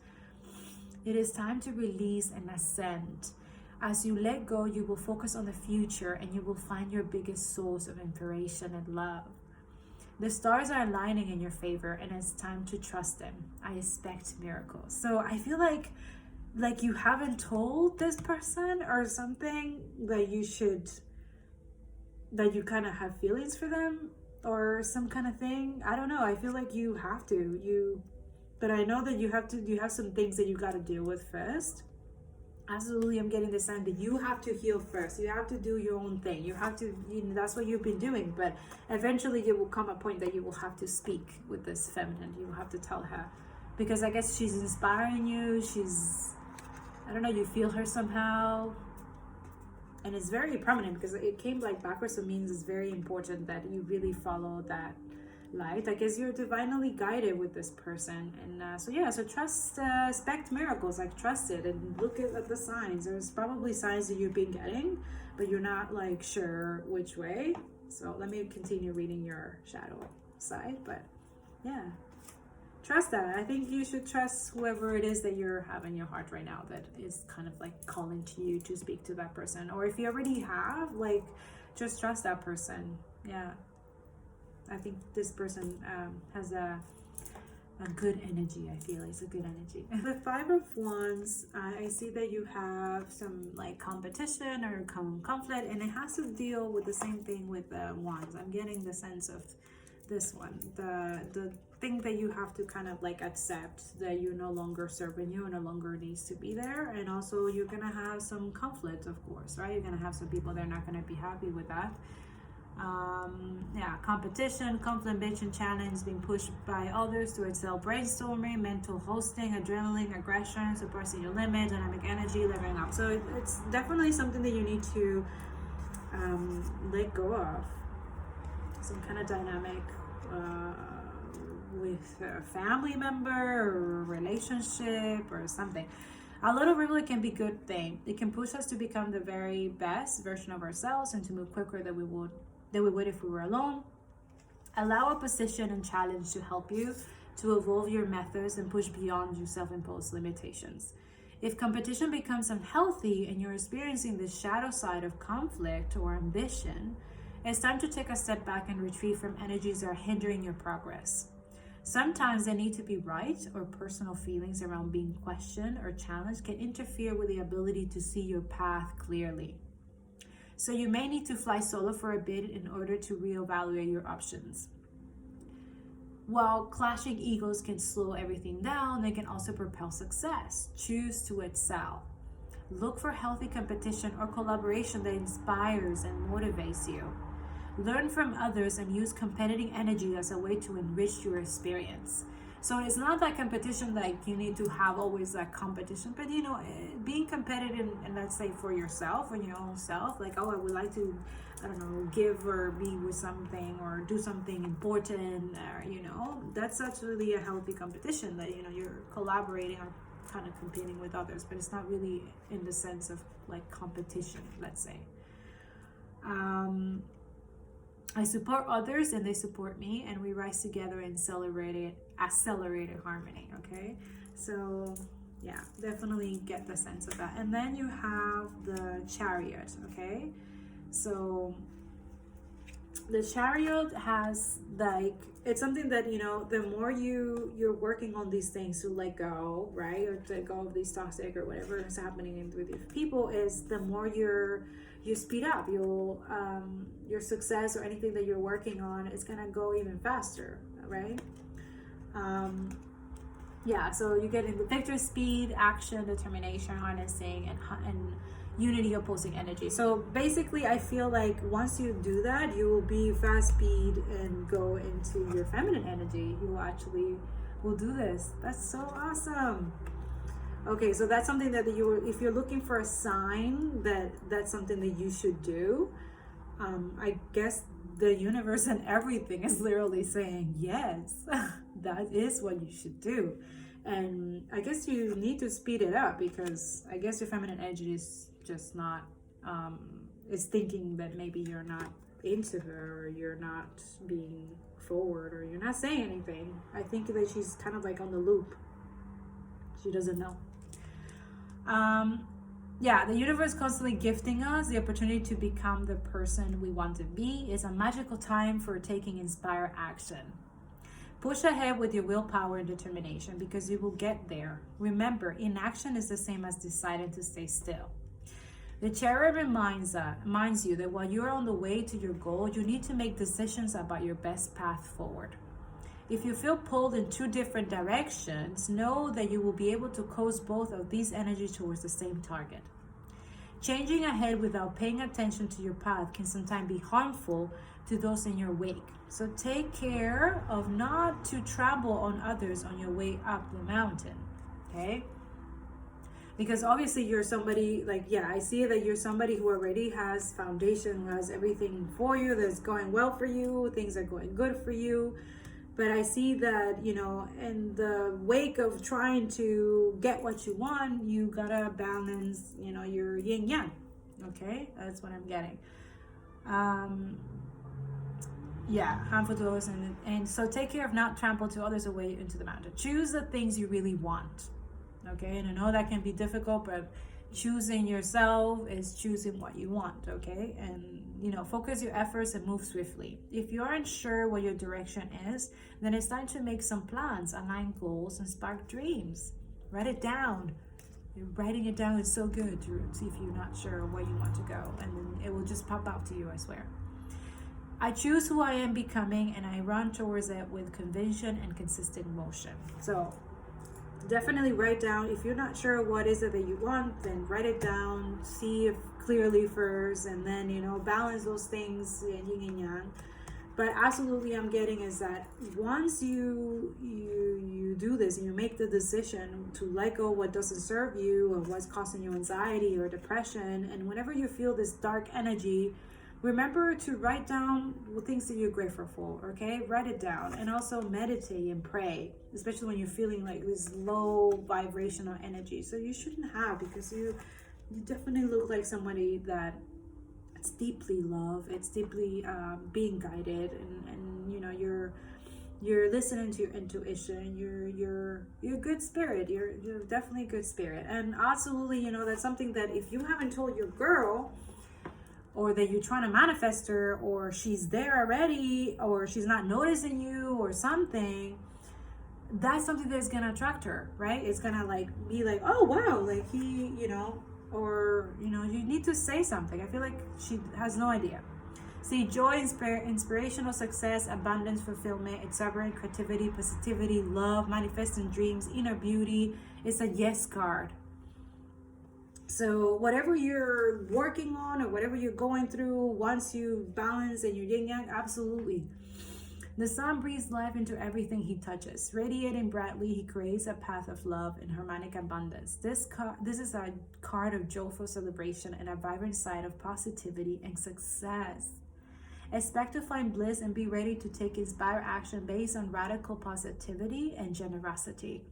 It is time to release and ascend. As you let go, you will focus on the future, and you will find your biggest source of inspiration and love. The stars are aligning in your favor, and it's time to trust them. I expect miracles. So I feel like you haven't told this person or something that you should that you kind of have feelings for them or some kind of thing. I don't know. I feel like you have to. But I know that you have some things that you got to deal with first. Absolutely, I'm getting the sign that you have to heal first. You have to do your own thing. You have to, that's what you've been doing. But eventually, it will come a point that you will have to speak with this feminine. You will have to tell her, because I guess she's inspiring you. I don't know, you feel her somehow. And it's very prominent because it came like backwards, so it means it's very important that you really follow that light. I guess you're divinely guided with this person. And so trust, expect miracles, like trust it and look at the signs. There's probably signs that you've been getting, but you're not like sure which way. So let me continue reading your shadow side. But yeah, trust that. I think you should trust whoever it is that you have in your heart right now that is kind of like calling to you to speak to that person. Or if you already have, like, just trust that person. Yeah, I think this person has a good energy. I feel it's a good energy. And the Five of Wands, I see that you have some like competition or conflict, and it has to deal with the same thing with the Wands. I'm getting the sense of this one, the thing that you have to kind of like accept that you're no longer serving you and no longer needs to be there. And also you're gonna have some conflict, of course, right? You're gonna have some people that are not gonna be happy with that. Competition, conflict, challenge, being pushed by others to excel, brainstorming, mental hosting, adrenaline, aggression, suppressing your limit, dynamic energy, leveling up. So it's definitely something that you need to let go of. Some kind of dynamic with a family member or relationship or something. A little really can be a good thing. It can push us to become the very best version of ourselves and to move quicker than we would if we were alone. Allow opposition and challenge to help you to evolve your methods and push beyond your self-imposed limitations. If competition becomes unhealthy and you're experiencing the shadow side of conflict or ambition, it's time to take a step back and retreat from energies that are hindering your progress. Sometimes the need to be right or personal feelings around being questioned or challenged can interfere with the ability to see your path clearly. So you may need to fly solo for a bit in order to reevaluate your options. While clashing egos can slow everything down, they can also propel success. Choose to excel. Look for healthy competition or collaboration that inspires and motivates you. Learn from others and use competitive energy as a way to enrich your experience. So it's not that competition like you need to have always that competition, but being competitive, and let's say for yourself, for your own self, like, oh, I would like to, I don't know, give or be with something or do something important, or, that's actually a healthy competition that, you're collaborating or kind of competing with others, but it's not really in the sense of like competition, let's say. I support others and they support me, and we rise together in accelerated harmony. Okay, so yeah, definitely get the sense of that. And then you have the Chariot. Okay, so the Chariot has like, it's something that the more you're working on these things to let go, right, or to let go of these toxic or whatever is happening with these people, is the more you speed up. Your success or anything that you're working on is gonna go even faster, right? So you get in the picture: speed, action, determination, harnessing, and unity opposing energy. So basically, I feel like once you do that, you will be fast speed and go into your feminine energy. You actually will do this. That's so awesome. Okay, so that's something that if you're looking for a sign that that's something that you should do, I guess the universe and everything is literally saying, yes, that is what you should do. And I guess you need to speed it up, because I guess your feminine energy is just not, is thinking that maybe you're not into her, or you're not being forward, or you're not saying anything. I think that she's kind of like on the loop. She doesn't know. The universe constantly gifting us the opportunity to become the person we want to be. It's a magical time for taking inspired action. Push ahead with your willpower and determination, because you will get there. Remember, inaction is the same as deciding to stay still. The Chariot reminds you that while you're on the way to your goal, you need to make decisions about your best path forward. If you feel pulled in two different directions, know that you will be able to coast both of these energies towards the same target. Changing ahead without paying attention to your path can sometimes be harmful to those in your wake. So take care of not to trample on others on your way up the mountain, okay? Because obviously you're somebody, like, yeah, I see that you're somebody who already has foundation, who has everything for you, that's going well for you, things are going good for you. But I see that, you know, in the wake of trying to get what you want, you gotta balance, you know, your yin yang. Okay, that's what I'm getting. Yeah, harmful to others, and so take care of not trample to others away into the mountain. Choose the things you really want. Okay, and I know that can be difficult, but choosing yourself is choosing what you want. Okay, and you know, focus your efforts and move swiftly. If you aren't sure what your direction is, then it's time to make some plans, align goals, and spark dreams. Write it down. Writing it down is so good to see if you're not sure where you want to go, and then it will just pop out to you, I swear. I choose who I am becoming, and I run towards it with conviction and consistent motion. So definitely write down. If you're not sure what is it that you want, then write it down, see if clearly first, and then, you know, balance those things, yin and yang. But absolutely, I'm getting is that once you do this and you make the decision to let go what doesn't serve you or what's causing you anxiety or depression, and whenever you feel this dark energy, remember to write down the things that you're grateful for. Okay, write it down, and also meditate and pray, especially when you're feeling like this low vibrational energy. So you shouldn't have, because you definitely look like somebody that it's deeply loved, it's deeply being guided, and you know, you're listening to your intuition, you're a good spirit, you're definitely a good spirit. And absolutely, you know, that's something that if you haven't told your girl, or that you're trying to manifest her, or she's there already, or she's not noticing you or something, that's something that's gonna attract her, right? It's gonna like be like, oh wow, like he, you know, or you know, you need to say something. I feel like she has no idea. See, joy, inspirational success, abundance, fulfillment, exuberant creativity, positivity, love, manifesting dreams, inner beauty. It's a yes card. So whatever you're working on or whatever you're going through, once you balance and you're yin yang, absolutely. The sun breathes life into everything he touches. Radiating brightly, he creates a path of love and harmonic abundance. This is a card of joyful celebration and a vibrant side of positivity and success. Expect to find bliss and be ready to take inspired action based on radical positivity and generosity.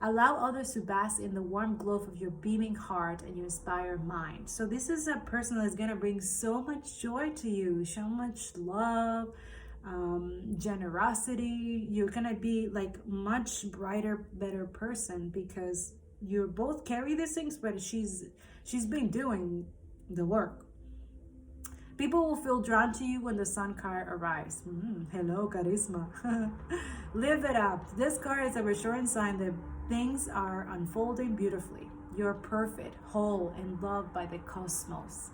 Allow others to bask in the warm glow of your beaming heart and your inspired mind. So this is a person that's going to bring so much joy to you, so much love, generosity. You're going to be like much brighter, better person, because you both carry these things, but she's been doing the work. People will feel drawn to you when the sun card arrives. Hello, charisma. Live it up. This card is a reassuring sign that things are unfolding beautifully. You're perfect, whole, and loved by the cosmos.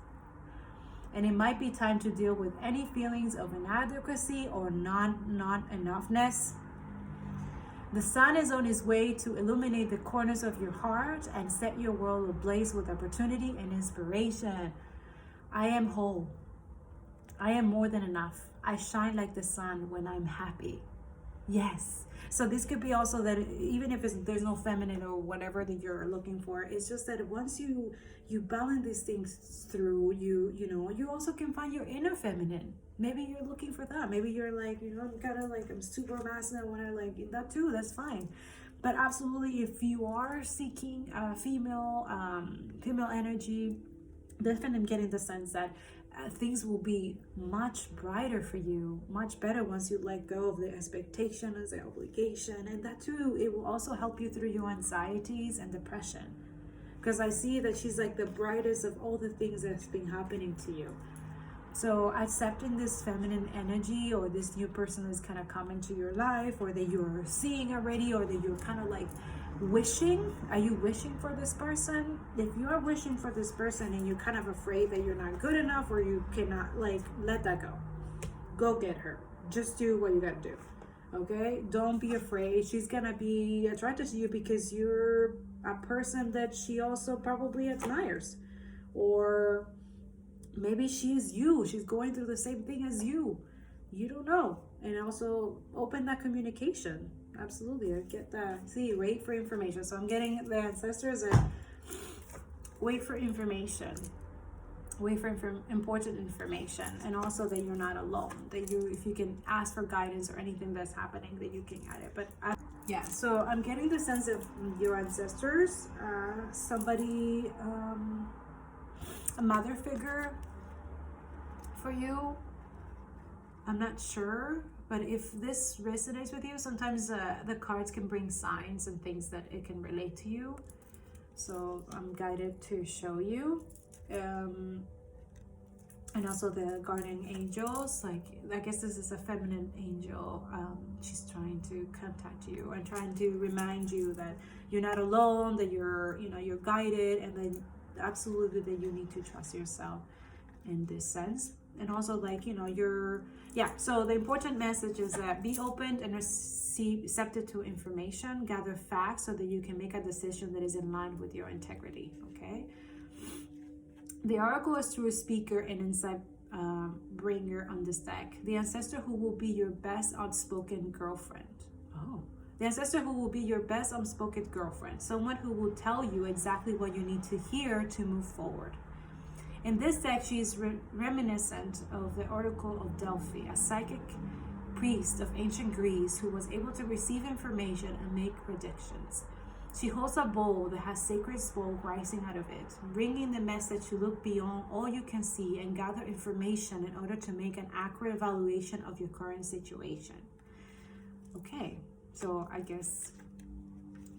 And it might be time to deal with any feelings of inadequacy or not enoughness. The sun is on its way to illuminate the corners of your heart and set your world ablaze with opportunity and inspiration. I am whole. I am more than enough. I shine like the sun when I'm happy. Yes. So this could be also that even if there's no feminine or whatever that you're looking for, it's just that once you balance these things through, you also can find your inner feminine. Maybe you're looking for that. Maybe you're like, I'm super masculine. I want to like that too. That's fine. But absolutely, if you are seeking female energy, definitely I'm getting the sense that things will be much brighter for you, much better once you let go of the expectations, the obligation, and that too, it will also help you through your anxieties and depression. Because I see that she's like the brightest of all the things that's been happening to you. So accepting this feminine energy, or this new person is kind of coming to your life, or that you're seeing already, or that you're kind of like wishing. Are you wishing for this person? If you are wishing for this person and you're kind of afraid that you're not good enough, or you cannot, like, let that go. Go get her. Just do what you gotta do. Okay, don't be afraid. She's gonna be attracted to you because you're a person that she also probably admires, or maybe she's going through the same thing as you. You don't know. And also open that communication. Absolutely, I get that. See, wait for information. So I'm getting the ancestors and wait for information. Wait for important information, and also that you're not alone, that you, if you can ask for guidance or anything that's happening, that you can get it. But yeah, so I'm getting the sense of your ancestors, somebody, a mother figure for you. I'm not sure, but if this resonates with you, sometimes the cards can bring signs and things that it can relate to you. So I'm guided to show you. And also the guardian angels, like, I guess this is a feminine angel. She's trying to contact you and trying to remind you that you're not alone, that you're guided, and then absolutely that you need to trust yourself in this sense. And also, like, so the important message is that be open and receptive to information, gather facts so that you can make a decision that is in line with your integrity. Okay. The oracle is through a speaker and insight bringer on this deck. The ancestor who will be your best unspoken girlfriend. Oh. The ancestor who will be your best unspoken girlfriend. Someone who will tell you exactly what you need to hear to move forward. In this deck, she is reminiscent of the Oracle of Delphi, a psychic priest of ancient Greece who was able to receive information and make predictions. She holds a bowl that has sacred smoke rising out of it, bringing the message to look beyond all you can see and gather information in order to make an accurate evaluation of your current situation. Okay, so I guess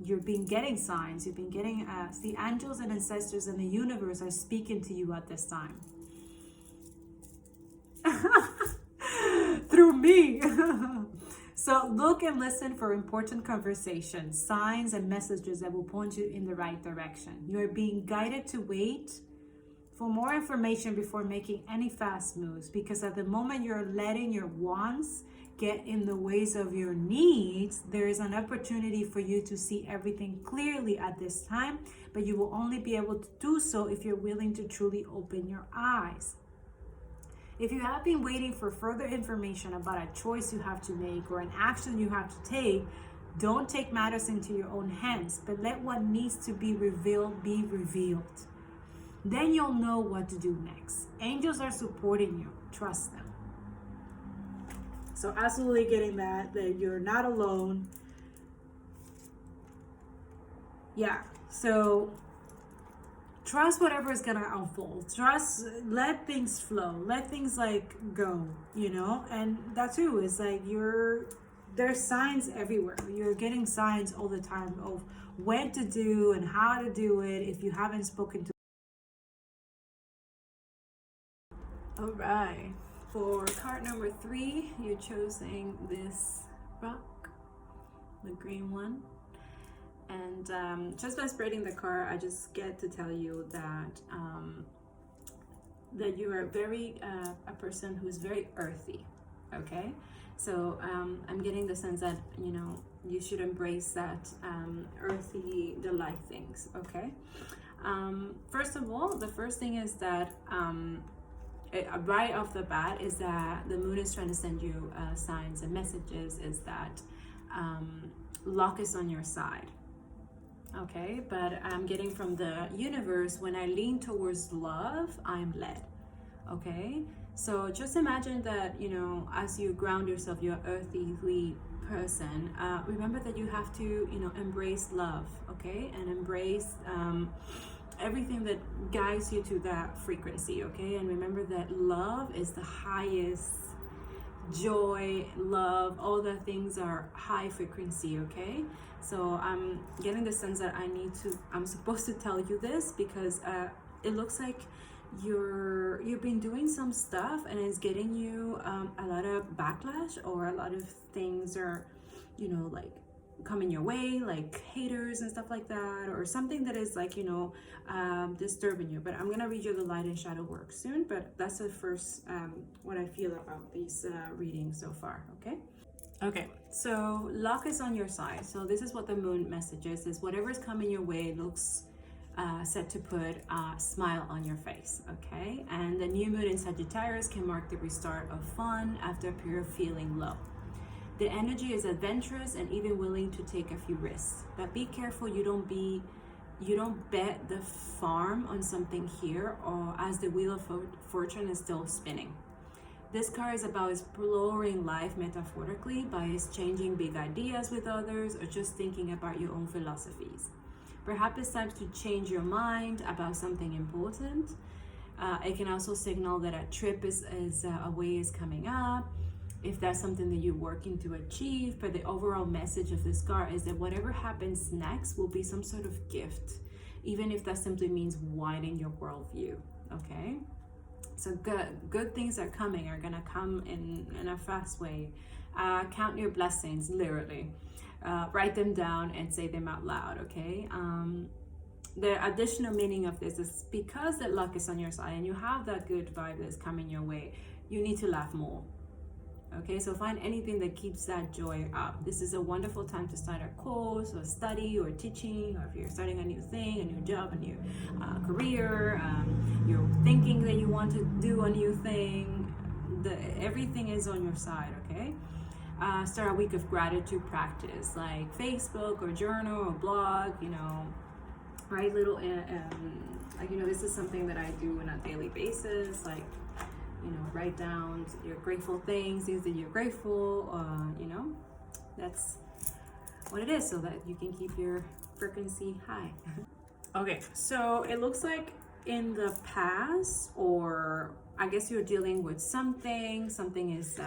you've been getting signs. You've been getting the angels and ancestors and the universe are speaking to you at this time. Through me. So look and listen for important conversations, signs, and messages that will point you in the right direction. You are being guided to wait for more information before making any fast moves, because at the moment you're letting your wants get in the ways of your needs, there is an opportunity for you to see everything clearly at this time, but you will only be able to do so if you're willing to truly open your eyes. If you have been waiting for further information about a choice you have to make or an action you have to take, don't take matters into your own hands, but let what needs to be revealed be revealed. Then you'll know what to do next. Angels are supporting you. Trust them. So absolutely getting that you're not alone. Yeah, so trust whatever is gonna unfold. Let things flow. Let things go, and that too is there's signs everywhere. You're getting signs all the time of when to do and how to do it if you haven't spoken to. All right. For card number 3, you're choosing this rock, the green one. And just by spreading the card, I just get to tell you that that you are very a person who's very earthy. Okay, so I'm getting the sense that you should embrace that earthy delight things. Okay, first of all, the first thing is that right off the bat is that the moon is trying to send you signs and messages. Is that luck is on your side. Okay, but I'm getting from the universe, when I lean towards love, I'm led. Okay, so just imagine that, as you ground yourself, you're an earthly person, remember that you have to, embrace love, okay, and embrace everything that guides you to that frequency, okay, and remember that love is the highest. Joy, love, all the things are high frequency, okay? So I'm getting the sense that I'm supposed to tell you this because it looks like you've been doing some stuff and it's getting you a lot of backlash, or a lot of things are, coming your way, like haters and stuff like that, or something that is like, disturbing you. But I'm gonna read you the light and shadow work soon, but that's the first what I feel about these readings so far. Okay, so luck is on your side. So this is what the moon message is whatever is coming your way looks set to put a smile on your face. Okay, and the new moon in Sagittarius can mark the restart of fun after a period of feeling low. The energy is adventurous and even willing to take a few risks, but be careful you don't bet the farm on something here, or as the wheel of fortune is still spinning. This card is about exploring life metaphorically by exchanging big ideas with others or just thinking about your own philosophies. Perhaps it's time to change your mind about something important. It can also signal that a trip away is coming up, if that's something that you're working to achieve. But the overall message of this card is that whatever happens next will be some sort of gift, even if that simply means widening your worldview. Okay, so good things are gonna come in a fast way. Count your blessings, literally. Write them down and say them out loud. Okay, the additional meaning of this is because that luck is on your side and you have that good vibe that's coming your way, you need to laugh more. Okay, so find anything that keeps that joy up. This is a wonderful time to start a course or study or teaching, or if you're starting a new thing, a new job, a new career, you're thinking that you want to do a new thing, everything is on your side. Okay, start a week of gratitude practice, like Facebook or journal or blog, write little, this is something that I do on a daily basis, like, write down your grateful things that you're grateful, that's what it is, so that you can keep your frequency high. Okay, so it looks like in the past, or I guess you're dealing with something is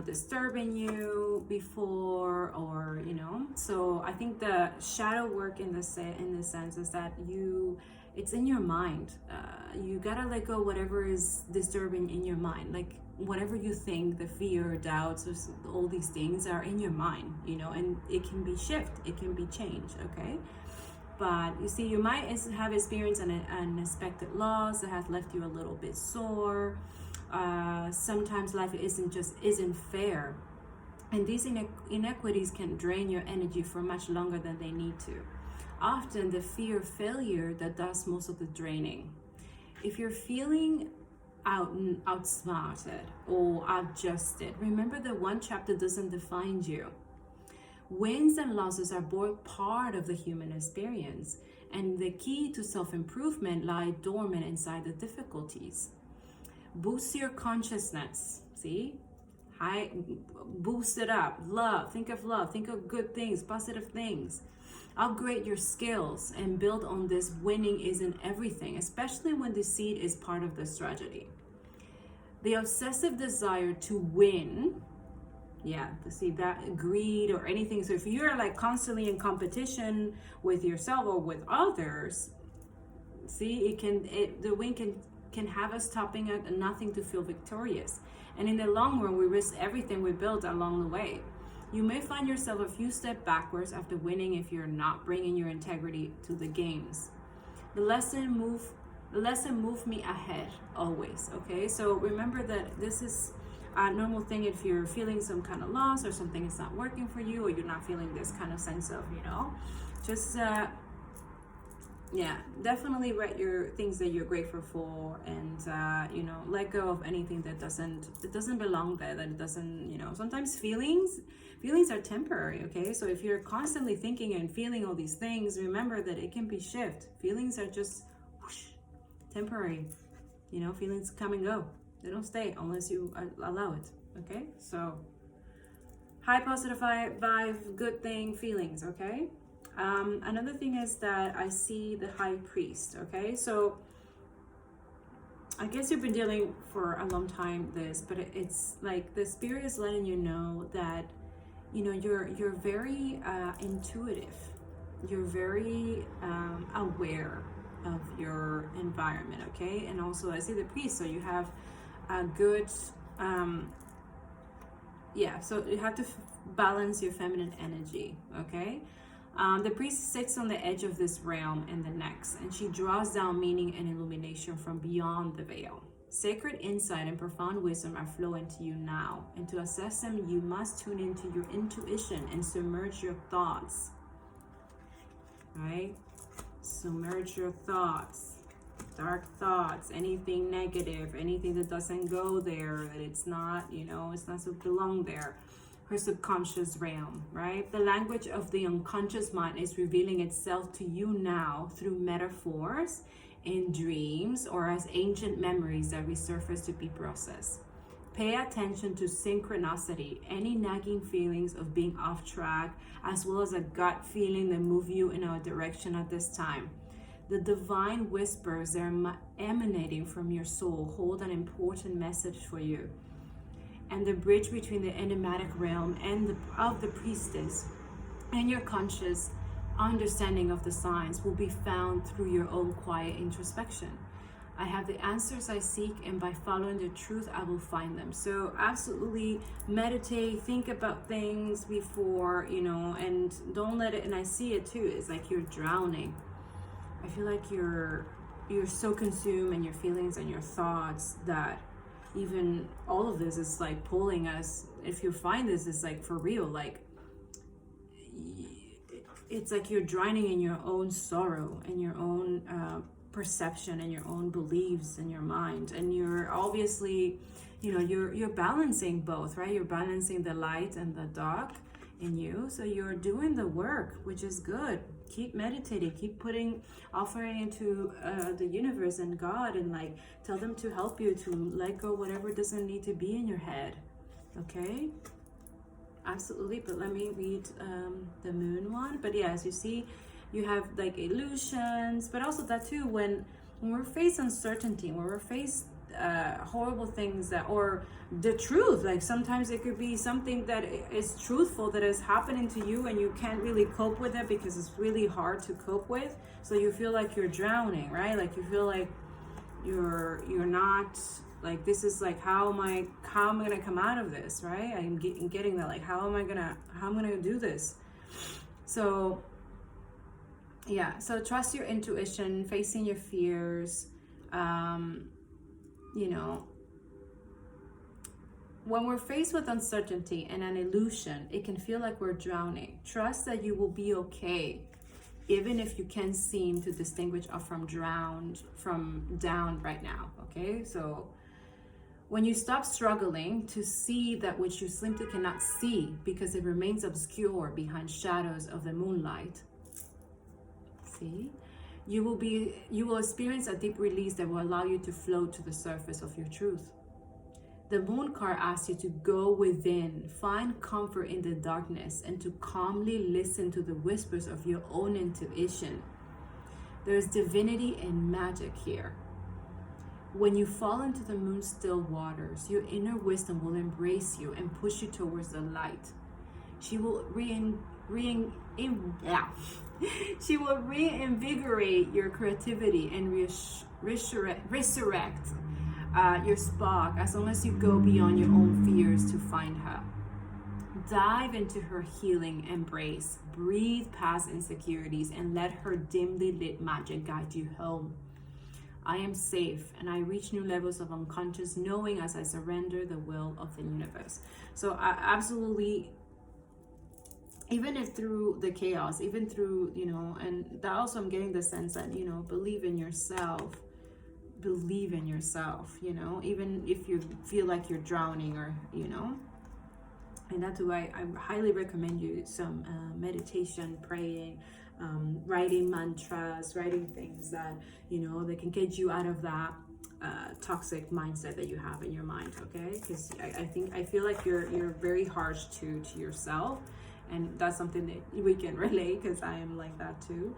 disturbing you before, or so I think the shadow work in the sense is that it's in your mind. You gotta let go whatever is disturbing in your mind, like whatever you think, the fear, doubts, all these things are in your mind, and it can be it can be changed. Okay, but you see, you might have experienced an unexpected loss that has left you a little bit sore. Sometimes life isn't fair, and these inequities can drain your energy for much longer than they need to. Often the fear of failure that does most of the draining. If you're feeling outsmarted or adjusted, remember that one chapter doesn't define you. Wins and losses are both part of the human experience, and the key to self-improvement lies dormant inside the difficulties. Boost your consciousness. See? Boost it up. Love. Think of good things, positive things. Upgrade your skills and build on this. Winning isn't everything, especially when the seed is part of the strategy. The obsessive desire to win, to see that greed or anything. So if you're like constantly in competition with yourself or with others, see, the win can have us stopping at nothing to feel victorious. And in the long run, we risk everything we built along the way. You may find yourself a few steps backwards after winning if you're not bringing your integrity to the games. The lesson moved me ahead always. Okay, so remember that this is a normal thing if you're feeling some kind of loss or something is not working for you, or you're not feeling this kind of sense of, just definitely write your things that you're grateful for, and let go of anything that doesn't belong there, that it doesn't, sometimes feelings are temporary. Okay, so if you're constantly thinking and feeling all these things, remember that it can be shift. Feelings are just temporary. Feelings come and go, they don't stay unless you allow it. Okay, so high positive vibe, good thing, feelings. Okay. Another thing is that I see the high priest. Okay, so I guess you've been dealing for a long time but it's like the spirit is letting you know that you're very intuitive, you're very aware of your environment. Okay, and also I see the priest, so you have a good yeah, so you have to balance your feminine energy, okay? The priest sits on the edge of this realm and the next, and she draws down meaning and illumination from beyond the veil. Sacred insight and profound wisdom are flowing to you now, and to access them, you must tune into your intuition and submerge your thoughts, right? Submerge your thoughts, dark thoughts, anything negative, anything that doesn't go there, that it's not, it's not supposed to belong there. Her subconscious realm, right? The language of the unconscious mind is revealing itself to you now through metaphors, in dreams, or as ancient memories that resurface to be processed. Pay attention to synchronicity, any nagging feelings of being off track, as well as a gut feeling that move you in a direction at this time. The divine whispers that are emanating from your soul hold an important message for you. And the bridge between the enigmatic realm and of the priestess and your conscious understanding of the signs will be found through your own quiet introspection. I have the answers I seek, and by following the truth, I will find them. So absolutely meditate, think about things before, and don't let it, and I see it too, it's like you're drowning. I feel like you're so consumed in your feelings and your thoughts that even all of this is like pulling us. If you find this is like for real, like it's like you're drowning in your own sorrow and your own perception and your own beliefs in your mind, and you're obviously you're balancing both, right? You're balancing the light and the dark in you, so you're doing the work, which is good. Keep meditating, keep offering into the universe and God, and like tell them to help you to let go whatever doesn't need to be in your head. Okay, absolutely. But let me read the moon one. But yeah, as you see, you have like illusions, but also that too, when we're faced uncertainty, when we're faced horrible things or the truth, like sometimes it could be something that is truthful that is happening to you and you can't really cope with it because it's really hard to cope with, so you feel like you're drowning, right? Like you feel like you're not, like this is like how am I gonna come out of this, right? I'm getting that, like how am I gonna do this? So yeah, so trust your intuition, facing your fears. When we're faced with uncertainty and an illusion, it can feel like we're drowning. Trust that you will be okay, even if you can't seem to distinguish up from down right now, okay? So when you stop struggling to see that which you simply cannot see because it remains obscure behind shadows of the moonlight, see? You will experience a deep release that will allow you to float to the surface of your truth. The moon card asks you to go within, find comfort in the darkness, and to calmly listen to the whispers of your own intuition. There's divinity and magic here. When you fall into the moon's still waters, your inner wisdom will embrace you and push you towards the light. She will She will reinvigorate your creativity and resurrect your spark as long as you go beyond your own fears to find her. Dive into her healing embrace. Breathe past insecurities and let her dimly lit magic guide you home. I am safe and I reach new levels of unconscious knowing as I surrender the will of the universe. So I absolutely, even if through the chaos, even through, and that also I'm getting the sense that, believe in yourself, even if you feel like you're drowning or, and that's why I highly recommend you some meditation, praying, writing mantras, writing things that, that can get you out of that toxic mindset that you have in your mind, okay? Because I feel like you're very harsh to yourself. And that's something that we can relate because I am like that too.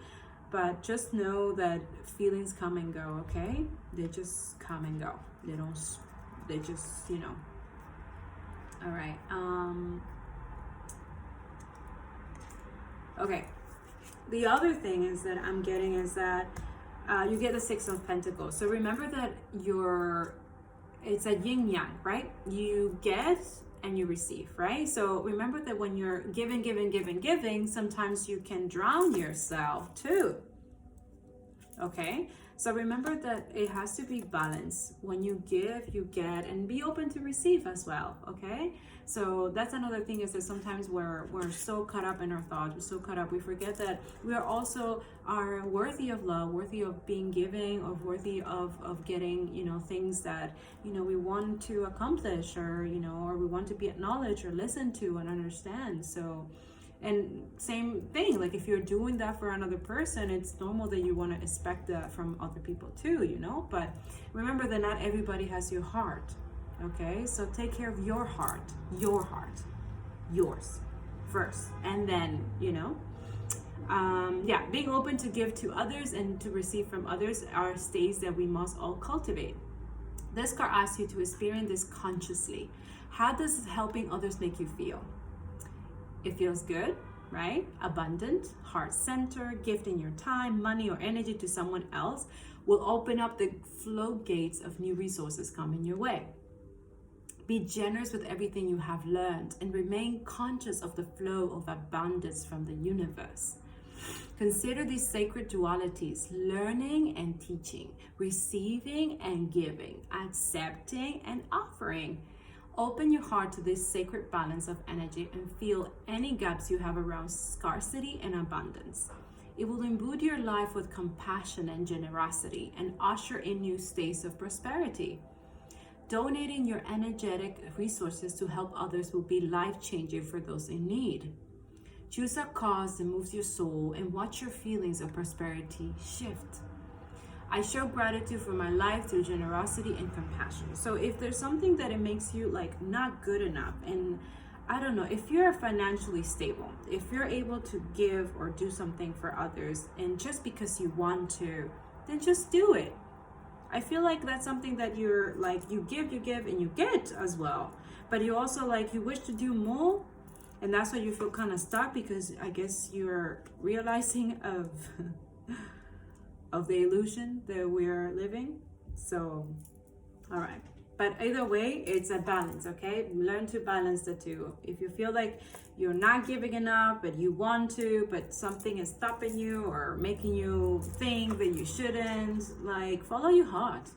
But just know that feelings come and go, okay? They just come and go. They just, All right. Okay. The other thing is that I'm getting is that you get the Six of Pentacles. So remember that it's a yin yang, right? You get and you receive, right? So remember that when you're giving, sometimes you can drown yourself too. Okay, so remember that it has to be balanced. When you give, you get, and be open to receive as well. Okay, so that's another thing, is that sometimes we're so caught up in our thoughts, we're so caught up, we forget that we are also worthy of love, worthy of being giving, or worthy of getting, you know, things that, you know, we want to accomplish, or, you know, or we want to be acknowledged or listened to and understand. So, and same thing, like if you're doing that for another person, it's normal that you want to expect that from other people too, you know. But remember that not everybody has your heart. Okay, so take care of your heart, yours first, and then, you know, yeah, being open to give to others and to receive from others are states that we must all cultivate. This card asks you to experience this consciously. How does helping others make you feel? It feels good, right? Abundant, heart center, gifting your time, money, or energy to someone else will open up the floodgates of new resources coming your way. Be generous with everything you have learned and remain conscious of the flow of abundance from the universe. Consider these sacred dualities: learning and teaching, receiving and giving, accepting and offering. Open your heart to this sacred balance of energy and feel any gaps you have around scarcity and abundance. It will imbue your life with compassion and generosity and usher in new states of prosperity. Donating your energetic resources to help others will be life-changing for those in need. Choose a cause that moves your soul and watch your feelings of prosperity shift. I show gratitude for my life through generosity and compassion. So if there's something that it makes you like not good enough, and I don't know, if you're financially stable, if you're able to give or do something for others, and just because you want to, then just do it. I feel like that's something that you're like, you give, and you get as well. But you also like, you wish to do more, and that's why you feel kind of stuck, because I guess you're realizing of the illusion that we're living. So, all right. But either way, it's a balance, okay? Learn to balance the two. If you feel like you're not giving enough, but you want to, but something is stopping you or making you think that you shouldn't, like, follow your heart.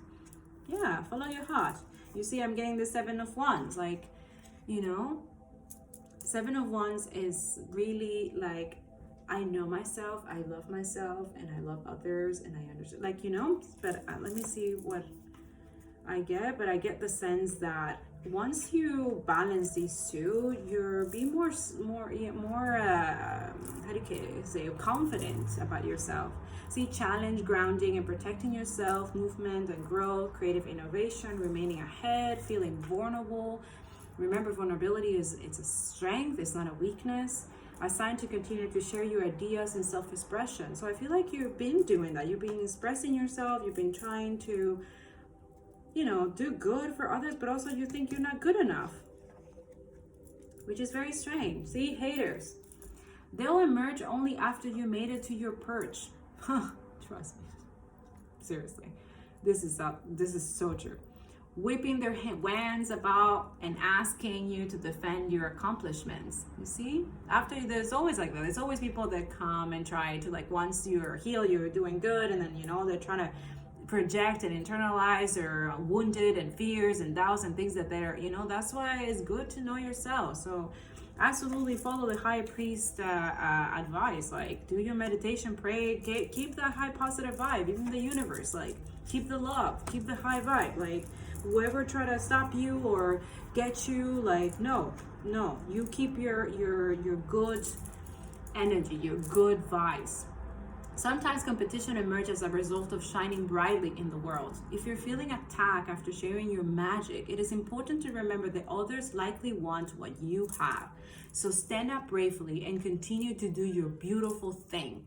Yeah, follow your heart. You see, I'm getting the 7 of Wands. Like, you know, 7 of Wands is really like, I know myself, I love myself, and I love others, and I understand, like, you know. But let me see what I get. But I get the sense that once you balance these two, you're being more how do you say, confident about yourself. See, challenge, grounding, and protecting yourself, movement and growth, creative innovation, remaining ahead, feeling vulnerable. Remember, vulnerability it's a strength, it's not a weakness. Assigned to continue to share your ideas and self-expression. So I feel like you've been doing that. You've been expressing yourself. You've been trying to, you know, do good for others, but also you think you're not good enough, which is very strange. See, haters, they'll emerge only after you made it to your perch. Trust me. Seriously, this is so true. Whipping their wands about and asking you to defend your accomplishments. You see, after, there's always like that. There's always people that come and try to, like, once you're healed, you're doing good, and then, you know, they're trying to project and internalize their wounded and fears and doubts and things that they're, you know. That's why it's good to know yourself. So absolutely follow the high priest advice. Like, do your meditation, pray, keep that high positive vibe. Even the universe, like, keep the love, keep the high vibe. Like, whoever try to stop you or get you, like, no, you keep your good energy, your good vibes. Sometimes competition emerges as a result of shining brightly in the world. If you're feeling attacked after sharing your magic, it is important to remember that others likely want what you have. So stand up bravely and continue to do your beautiful thing.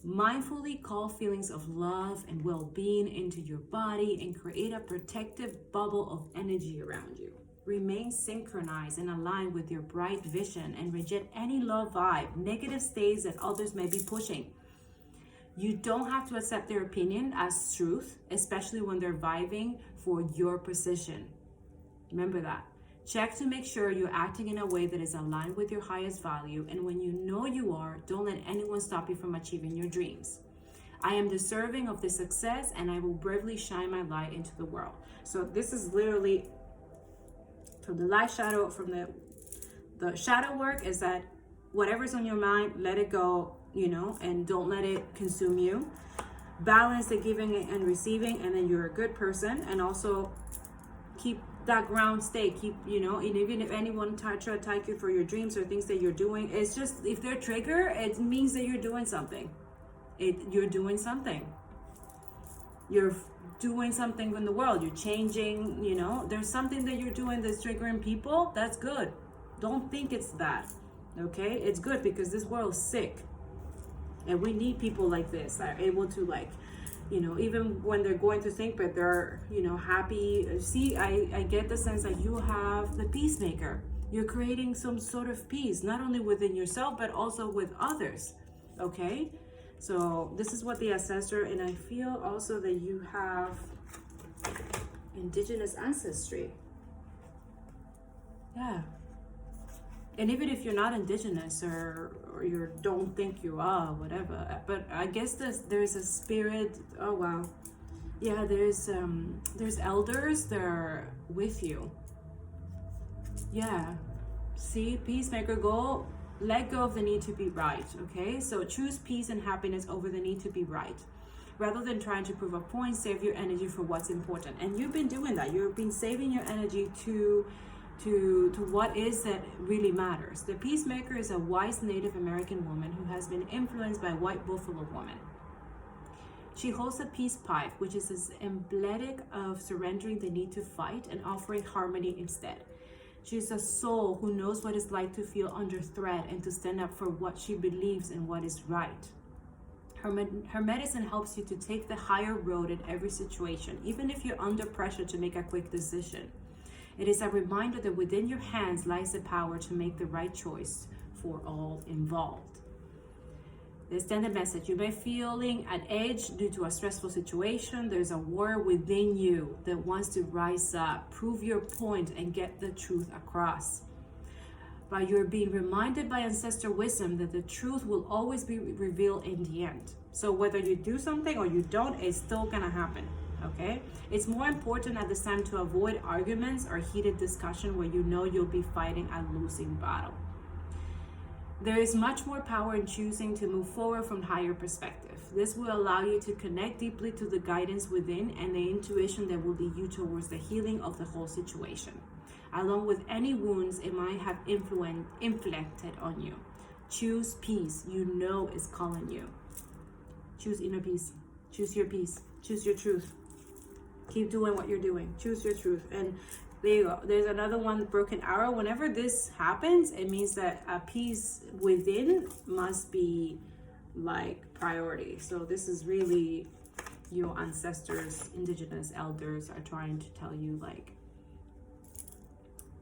Mindfully call feelings of love and well-being into your body and create a protective bubble of energy around you. Remain synchronized and aligned with your bright vision and reject any low vibe, negative states that others may be pushing. You don't have to accept their opinion as truth, especially when they're vibing for your position. Remember that. Check to make sure you're acting in a way that is aligned with your highest value, and when you know you are, don't let anyone stop you from achieving your dreams. I am deserving of this success, and I will bravely shine my light into the world. So this is literally from the light shadow, from the shadow work, is that whatever's on your mind, let it go, and don't let it consume you. Balance the giving and receiving, and then you're a good person. And also keep that ground state. Keep, and even if anyone try to attack you for your dreams or things that you're doing, it's just, if they're triggered, it means that you're doing something. You're doing something. You're doing something in the world. You're changing, there's something that you're doing that's triggering people. That's good. Don't think it's that. Okay? It's good, because this world's sick. And we need people like this that are able to, like, even when they're going to think, but they're, happy. See, I get the sense that you have the peacemaker. You're creating some sort of peace, not only within yourself, but also with others. Okay? So this is what the ancestor, and I feel also that you have indigenous ancestry. Yeah. And even if you're not indigenous, or you don't think you are, whatever, but I guess there's a spirit. Oh wow, yeah. There's elders that are with you. Yeah. See, peacemaker, let go of the need to be right. Okay, so choose peace and happiness over the need to be right, rather than trying to prove a point. Save your energy for what's important, and you've been doing that. You've been saving your energy to what is that really matters. The peacemaker is a wise Native American woman who has been influenced by white buffalo woman. She holds a peace pipe, which is emblematic of surrendering the need to fight and offering harmony instead. She's a soul who knows what it's like to feel under threat and to stand up for what she believes and what is right. Her medicine helps you to take the higher road in every situation, even if you're under pressure to make a quick decision. It is a reminder that within your hands lies the power to make the right choice for all involved. The extended message: you may be feeling at edge due to a stressful situation. There's a warrior within you that wants to rise up, prove your point, and get the truth across. But you're being reminded by ancestor wisdom that the truth will always be revealed in the end. So whether you do something or you don't, it's still gonna happen. Okay, it's more important at this time to avoid arguments or heated discussion where you'll be fighting a losing battle. There is much more power in choosing to move forward from higher perspective. This will allow you to connect deeply to the guidance within and the intuition that will lead you towards the healing of the whole situation, along with any wounds it might have inflicted on you. Choose peace. Is calling you. Choose inner peace. Choose your peace. Choose your truth. Keep doing what you're doing. Choose your truth. And there you go. There's another one, broken arrow. Whenever this happens, it means that a peace within must be like priority. So this is really your ancestors, indigenous elders are trying to tell you, like,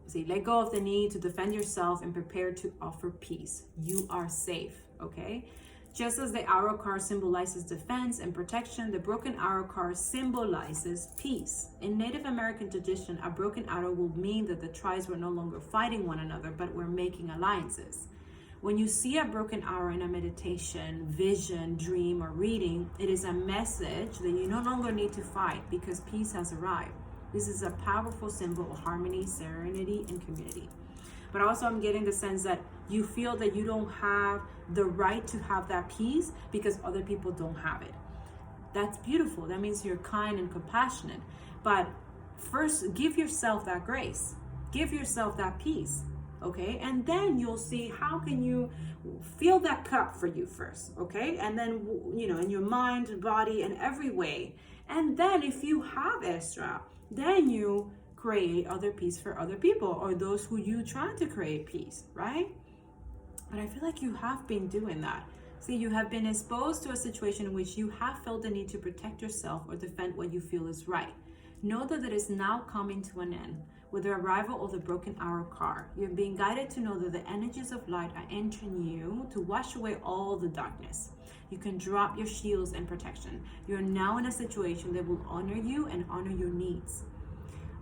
see, let go of the need to defend yourself and prepare to offer peace. You are safe, okay? Just as the arrow card symbolizes defense and protection, the broken arrow card symbolizes peace. In Native American tradition, a broken arrow will mean that the tribes were no longer fighting one another, but were making alliances. When you see a broken arrow in a meditation, vision, dream, or reading, it is a message that you no longer need to fight because peace has arrived. This is a powerful symbol of harmony, serenity, and community. But also I'm getting the sense that you feel that you don't have the right to have that peace because other people don't have it. That's beautiful. That means you're kind and compassionate. But first, give yourself that grace. Give yourself that peace, okay? And then you'll see how can you fill that cup for you first, okay? And then, in your mind, body, and every way. And then if you have extra, then you create other peace for other people or those who you try to create peace, right? But I feel like you have been doing that. See, you have been exposed to a situation in which you have felt the need to protect yourself or defend what you feel is right. Know that it is now coming to an end with the arrival of the broken arrow card. You're being guided to know that the energies of light are entering you to wash away all the darkness. You can drop your shields and protection. You're now in a situation that will honor you and honor your needs.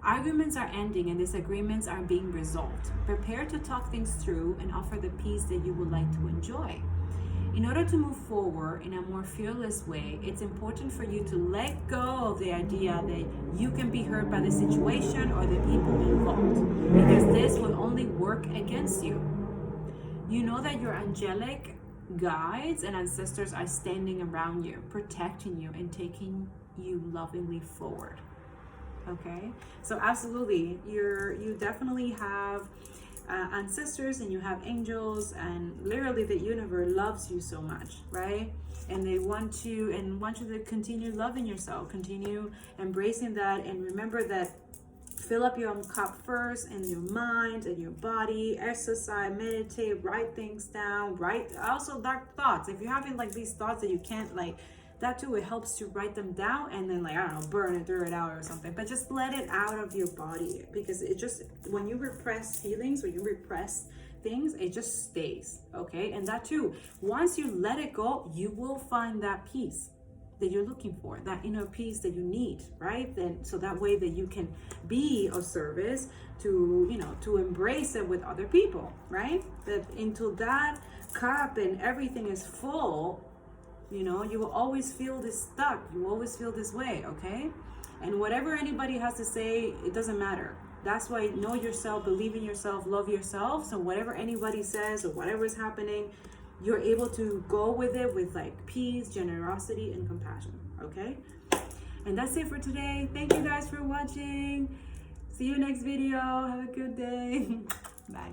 Arguments are ending and disagreements are being resolved. Prepare to talk things through and offer the peace that you would like to enjoy. In order to move forward in a more fearless way, it's important for you to let go of the idea that you can be hurt by the situation or the people involved, because this will only work against you. You know that your angelic guides and ancestors are standing around you, protecting you and taking you lovingly forward. Okay, so absolutely, you definitely have ancestors and you have angels, and literally the universe loves you so much, right? And they want you to continue loving yourself, continue embracing that, and remember that fill up your own cup first, in your mind and your body. Exercise, meditate, write things down, write also dark thoughts. If you're having like these thoughts that you can't like, that too, it helps to write them down and then like, I don't know, burn it, throw it out or something, but just let it out of your body, because it just, when you repress feelings, when you repress things, it just stays. Okay, and that too, once you let it go, you will find that peace that you're looking for, that inner peace that you need, right? Then so that way that you can be of service to, you know, to embrace it with other people, right? That until that cup and everything is full, you know, you will always feel this stuck, you will always feel this way. Okay, and whatever anybody has to say, it doesn't matter. That's why know yourself, believe in yourself, love yourself. So whatever anybody says or whatever is happening, you're able to go with it with like peace, generosity, and compassion. Okay, and that's it for today. Thank you guys for watching. See you next video. Have a good day. Bye.